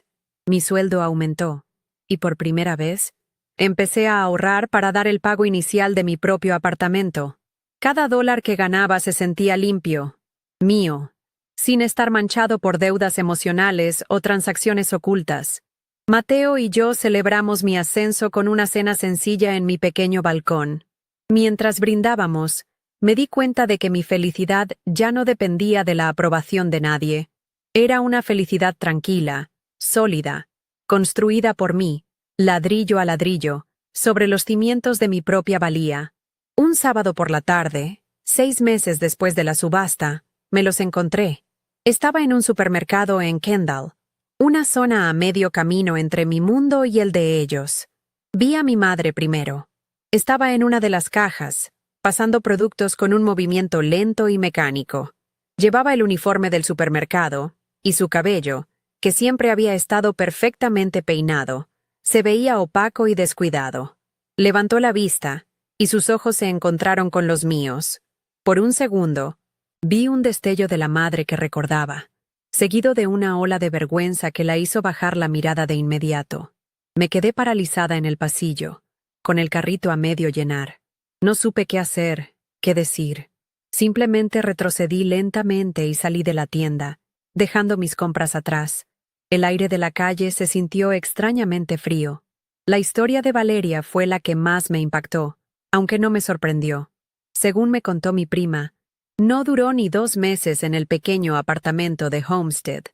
Mi sueldo aumentó, y por primera vez, empecé a ahorrar para dar el pago inicial de mi propio apartamento. Cada dólar que ganaba se sentía limpio, mío, sin estar manchado por deudas emocionales o transacciones ocultas. Mateo y yo celebramos mi ascenso con una cena sencilla en mi pequeño balcón. Mientras brindábamos, me di cuenta de que mi felicidad ya no dependía de la aprobación de nadie. Era una felicidad tranquila, sólida, construida por mí, ladrillo a ladrillo, sobre los cimientos de mi propia valía. Un sábado por la tarde, 6 meses después de la subasta, me los encontré. Estaba en un supermercado en Kendall, una zona a medio camino entre mi mundo y el de ellos. Vi a mi madre primero. Estaba en una de las cajas, pasando productos con un movimiento lento y mecánico. Llevaba el uniforme del supermercado, y su cabello, que siempre había estado perfectamente peinado, se veía opaco y descuidado. Levantó la vista, y sus ojos se encontraron con los míos. Por un segundo, vi un destello de la madre que recordaba, seguido de una ola de vergüenza que la hizo bajar la mirada de inmediato. Me quedé paralizada en el pasillo, con el carrito a medio llenar. No supe qué hacer, qué decir. Simplemente retrocedí lentamente y salí de la tienda, dejando mis compras atrás. El aire de la calle se sintió extrañamente frío. La historia de Valeria fue la que más me impactó, aunque no me sorprendió. Según me contó mi prima, no duró ni 2 meses en el pequeño apartamento de Homestead.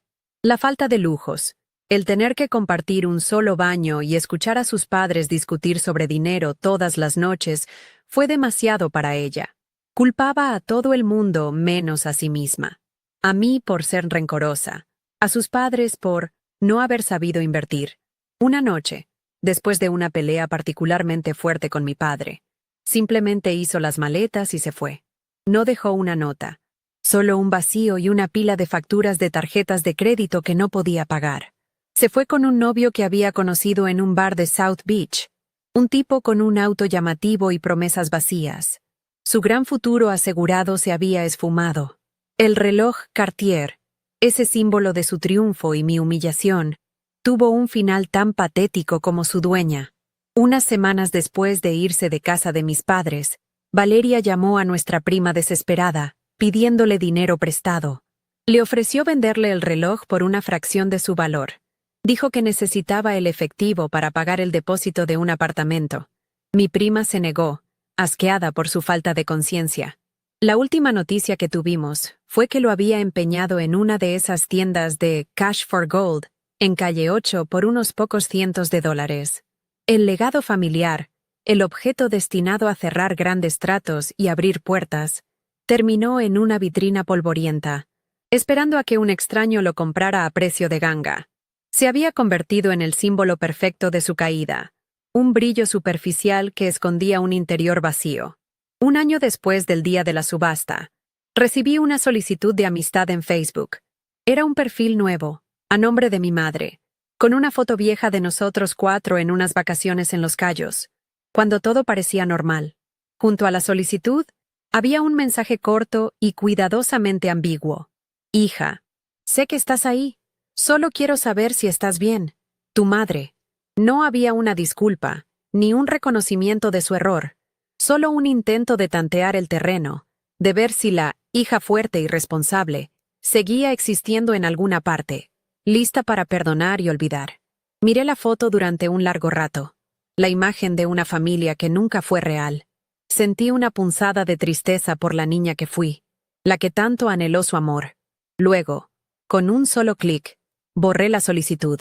La falta de lujos, el tener que compartir un solo baño y escuchar a sus padres discutir sobre dinero todas las noches fue demasiado para ella. Culpaba a todo el mundo menos a sí misma. A mí por ser rencorosa, a sus padres por no haber sabido invertir. Una noche, después de una pelea particularmente fuerte con mi padre, simplemente hizo las maletas y se fue. No dejó una nota, solo un vacío y una pila de facturas de tarjetas de crédito que no podía pagar. Se fue con un novio que había conocido en un bar de South Beach, un tipo con un auto llamativo y promesas vacías. Su gran futuro asegurado se había esfumado. El reloj Cartier, ese símbolo de su triunfo y mi humillación, tuvo un final tan patético como su dueña. Unas semanas después de irse de casa de mis padres, Valeria llamó a nuestra prima desesperada, pidiéndole dinero prestado. Le ofreció venderle el reloj por una fracción de su valor. Dijo que necesitaba el efectivo para pagar el depósito de un apartamento. Mi prima se negó, asqueada por su falta de conciencia. La última noticia que tuvimos fue que lo había empeñado en una de esas tiendas de Cash for Gold, en Calle 8 por unos pocos cientos de dólares. El legado familiar, el objeto destinado a cerrar grandes tratos y abrir puertas, terminó en una vitrina polvorienta, esperando a que un extraño lo comprara a precio de ganga. Se había convertido en el símbolo perfecto de su caída, un brillo superficial que escondía un interior vacío. Un año después del día de la subasta, recibí una solicitud de amistad en Facebook. Era un perfil nuevo, a nombre de mi madre, con una foto vieja de nosotros cuatro en unas vacaciones en Los Cayos, cuando todo parecía normal. Junto a la solicitud, había un mensaje corto y cuidadosamente ambiguo. Hija, sé que estás ahí. Solo quiero saber si estás bien. Tu madre. No había una disculpa, ni un reconocimiento de su error, solo un intento de tantear el terreno, de ver si la hija fuerte y responsable seguía existiendo en alguna parte, lista para perdonar y olvidar. Miré la foto durante un largo rato, la imagen de una familia que nunca fue real. Sentí una punzada de tristeza por la niña que fui, la que tanto anheló su amor. Luego, con un solo clic, borré la solicitud.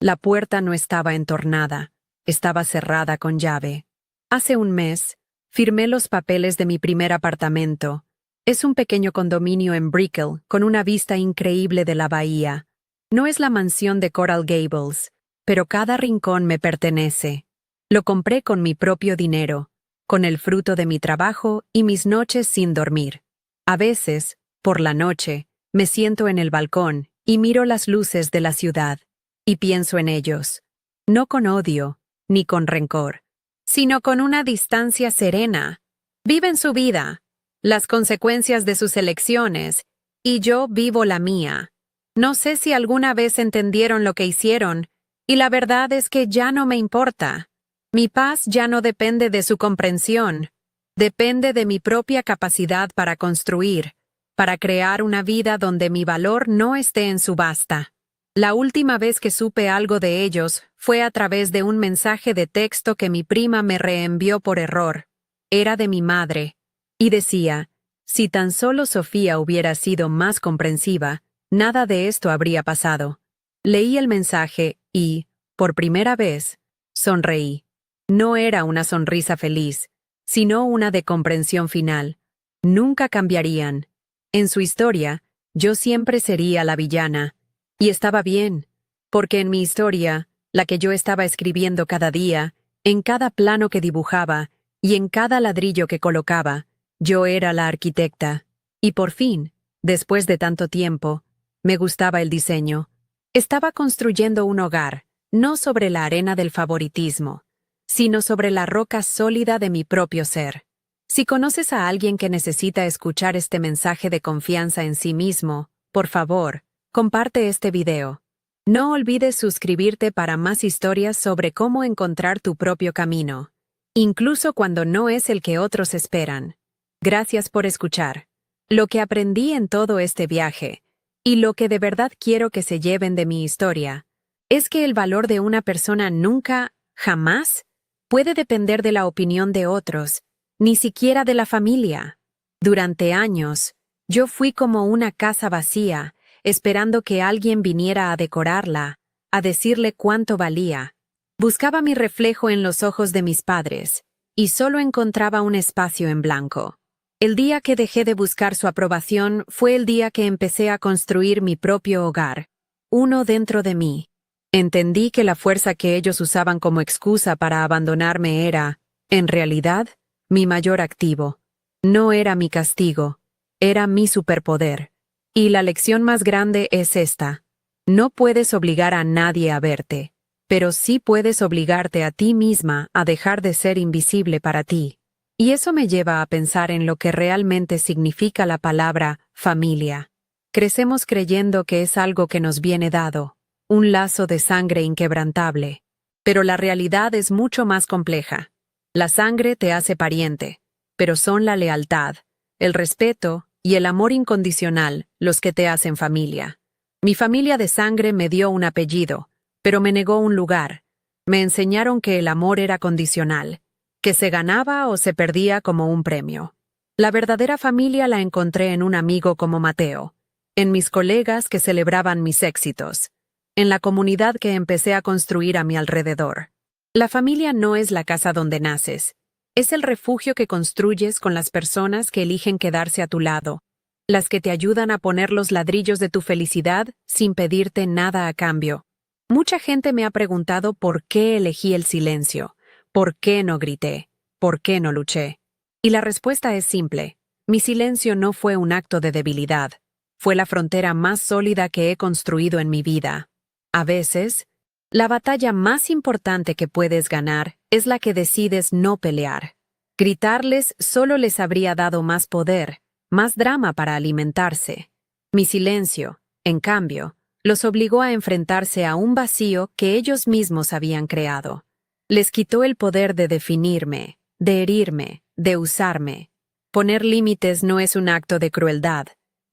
La puerta no estaba entornada, estaba cerrada con llave. Hace un mes, firmé los papeles de mi primer apartamento. Es un pequeño condominio en Brickell, con una vista increíble de la bahía. No es la mansión de Coral Gables, pero cada rincón me pertenece. Lo compré con mi propio dinero, con el fruto de mi trabajo y mis noches sin dormir. A veces, por la noche, me siento en el balcón y miro las luces de la ciudad, y pienso en ellos, no con odio, ni con rencor, sino con una distancia serena. Viven su vida, las consecuencias de sus elecciones, y yo vivo la mía. No sé si alguna vez entendieron lo que hicieron, y la verdad es que ya no me importa. Mi paz ya no depende de su comprensión, depende de mi propia capacidad para construir, para crear una vida donde mi valor no esté en subasta. La última vez que supe algo de ellos fue a través de un mensaje de texto que mi prima me reenvió por error. Era de mi madre, y decía, si tan solo Sofía hubiera sido más comprensiva, nada de esto habría pasado. Leí el mensaje y, por primera vez, sonreí. No era una sonrisa feliz, sino una de comprensión final. Nunca cambiarían. En su historia, yo siempre sería la villana. Y estaba bien, porque en mi historia, la que yo estaba escribiendo cada día, en cada plano que dibujaba y en cada ladrillo que colocaba, yo era la arquitecta. Y por fin, después de tanto tiempo, me gustaba el diseño. Estaba construyendo un hogar, no sobre la arena del favoritismo, sino sobre la roca sólida de mi propio ser. Si conoces a alguien que necesita escuchar este mensaje de confianza en sí mismo, por favor, comparte este video. No olvides suscribirte para más historias sobre cómo encontrar tu propio camino, incluso cuando no es el que otros esperan. Gracias por escuchar. Lo que aprendí en todo este viaje, y lo que de verdad quiero que se lleven de mi historia, es que el valor de una persona nunca, jamás, puede depender de la opinión de otros, ni siquiera de la familia. Durante años, yo fui como una casa vacía, esperando que alguien viniera a decorarla, a decirle cuánto valía. Buscaba mi reflejo en los ojos de mis padres, y solo encontraba un espacio en blanco. El día que dejé de buscar su aprobación fue el día que empecé a construir mi propio hogar, uno dentro de mí. Entendí que la fuerza que ellos usaban como excusa para abandonarme era, en realidad, mi mayor activo. No era mi castigo, era mi superpoder. Y la lección más grande es esta. No puedes obligar a nadie a verte, pero sí puedes obligarte a ti misma a dejar de ser invisible para ti. Y eso me lleva a pensar en lo que realmente significa la palabra familia. Crecemos creyendo que es algo que nos viene dado, un lazo de sangre inquebrantable. Pero la realidad es mucho más compleja. La sangre te hace pariente, pero son la lealtad, el respeto y el amor incondicional los que te hacen familia. Mi familia de sangre me dio un apellido, pero me negó un lugar. Me enseñaron que el amor era condicional, que se ganaba o se perdía como un premio. La verdadera familia la encontré en un amigo como Mateo, en mis colegas que celebraban mis éxitos, en la comunidad que empecé a construir a mi alrededor. La familia no es la casa donde naces, es el refugio que construyes con las personas que eligen quedarse a tu lado, las que te ayudan a poner los ladrillos de tu felicidad sin pedirte nada a cambio. Mucha gente me ha preguntado por qué elegí el silencio, por qué no grité, por qué no luché. Y la respuesta es simple. Mi silencio no fue un acto de debilidad, fue la frontera más sólida que he construido en mi vida. A veces, la batalla más importante que puedes ganar es la que decides no pelear. Gritarles solo les habría dado más poder, más drama para alimentarse. Mi silencio, en cambio, los obligó a enfrentarse a un vacío que ellos mismos habían creado. Les quitó el poder de definirme, de herirme, de usarme. Poner límites no es un acto de crueldad,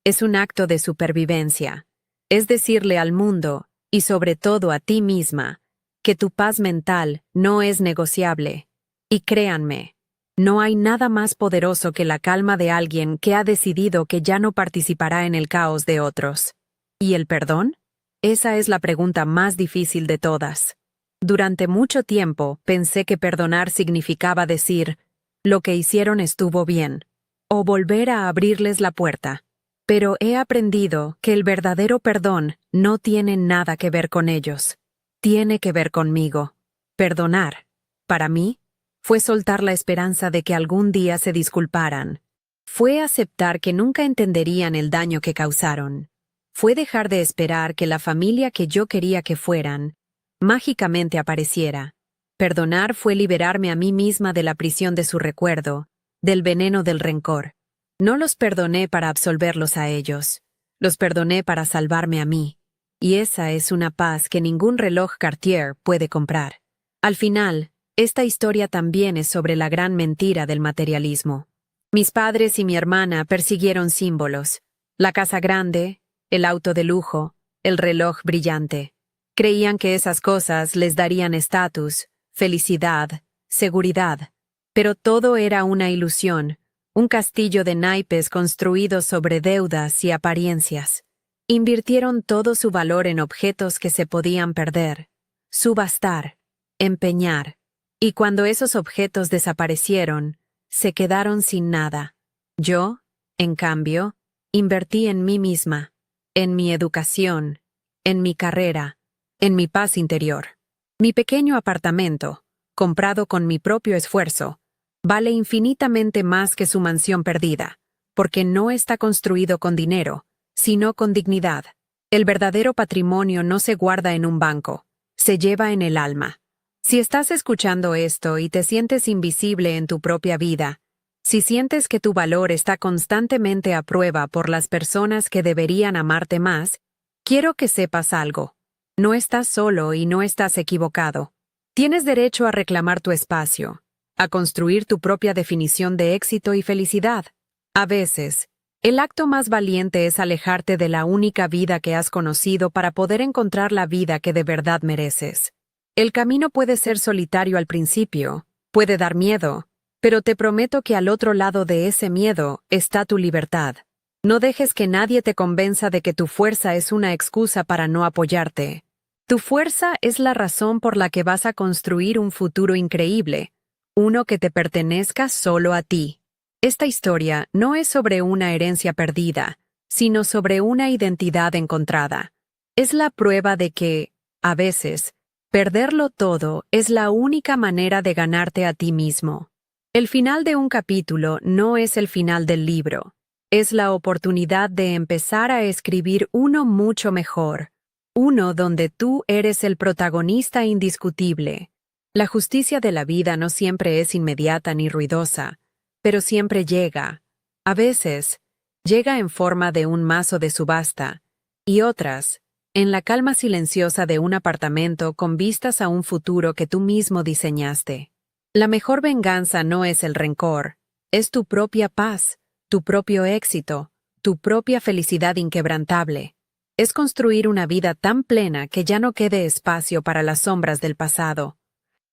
es un acto de supervivencia. Es decirle al mundo, y sobre todo a ti misma, que tu paz mental no es negociable. Y créanme, no hay nada más poderoso que la calma de alguien que ha decidido que ya no participará en el caos de otros. ¿Y el perdón? Esa es la pregunta más difícil de todas. Durante mucho tiempo pensé que perdonar significaba decir, lo que hicieron estuvo bien, o volver a abrirles la puerta. Pero he aprendido que el verdadero perdón no tiene nada que ver con ellos. Tiene que ver conmigo. Perdonar, para mí, fue soltar la esperanza de que algún día se disculparan. Fue aceptar que nunca entenderían el daño que causaron. Fue dejar de esperar que la familia que yo quería que fueran, mágicamente apareciera. Perdonar fue liberarme a mí misma de la prisión de su recuerdo, del veneno del rencor. No los perdoné para absolverlos a ellos, los perdoné para salvarme a mí. Y esa es una paz que ningún reloj Cartier puede comprar. Al final, esta historia también es sobre la gran mentira del materialismo. Mis padres y mi hermana persiguieron símbolos: la casa grande, el auto de lujo, el reloj brillante. Creían que esas cosas les darían estatus, felicidad, seguridad. Pero todo era una ilusión, un castillo de naipes construido sobre deudas y apariencias. Invirtieron todo su valor en objetos que se podían perder, subastar, empeñar. Y cuando esos objetos desaparecieron, se quedaron sin nada. Yo, en cambio, invertí en mí misma, en mi educación, en mi carrera, en mi paz interior. Mi pequeño apartamento, comprado con mi propio esfuerzo, vale infinitamente más que su mansión perdida, porque no está construido con dinero, sino con dignidad. El verdadero patrimonio no se guarda en un banco, se lleva en el alma. Si estás escuchando esto y te sientes invisible en tu propia vida, si sientes que tu valor está constantemente a prueba por las personas que deberían amarte más, quiero que sepas algo. No estás solo y no estás equivocado. Tienes derecho a reclamar tu espacio, a construir tu propia definición de éxito y felicidad. A veces, el acto más valiente es alejarte de la única vida que has conocido para poder encontrar la vida que de verdad mereces. El camino puede ser solitario al principio, puede dar miedo, pero te prometo que al otro lado de ese miedo está tu libertad. No dejes que nadie te convenza de que tu fuerza es una excusa para no apoyarte. Tu fuerza es la razón por la que vas a construir un futuro increíble, uno que te pertenezca solo a ti. Esta historia no es sobre una herencia perdida, sino sobre una identidad encontrada. Es la prueba de que, a veces, perderlo todo es la única manera de ganarte a ti mismo. El final de un capítulo no es el final del libro. Es la oportunidad de empezar a escribir uno mucho mejor. Uno donde tú eres el protagonista indiscutible. La justicia de la vida no siempre es inmediata ni ruidosa, pero siempre llega. A veces, llega en forma de un mazo de subasta, y otras, en la calma silenciosa de un apartamento con vistas a un futuro que tú mismo diseñaste. La mejor venganza no es el rencor, es tu propia paz, tu propio éxito, tu propia felicidad inquebrantable. Es construir una vida tan plena que ya no quede espacio para las sombras del pasado.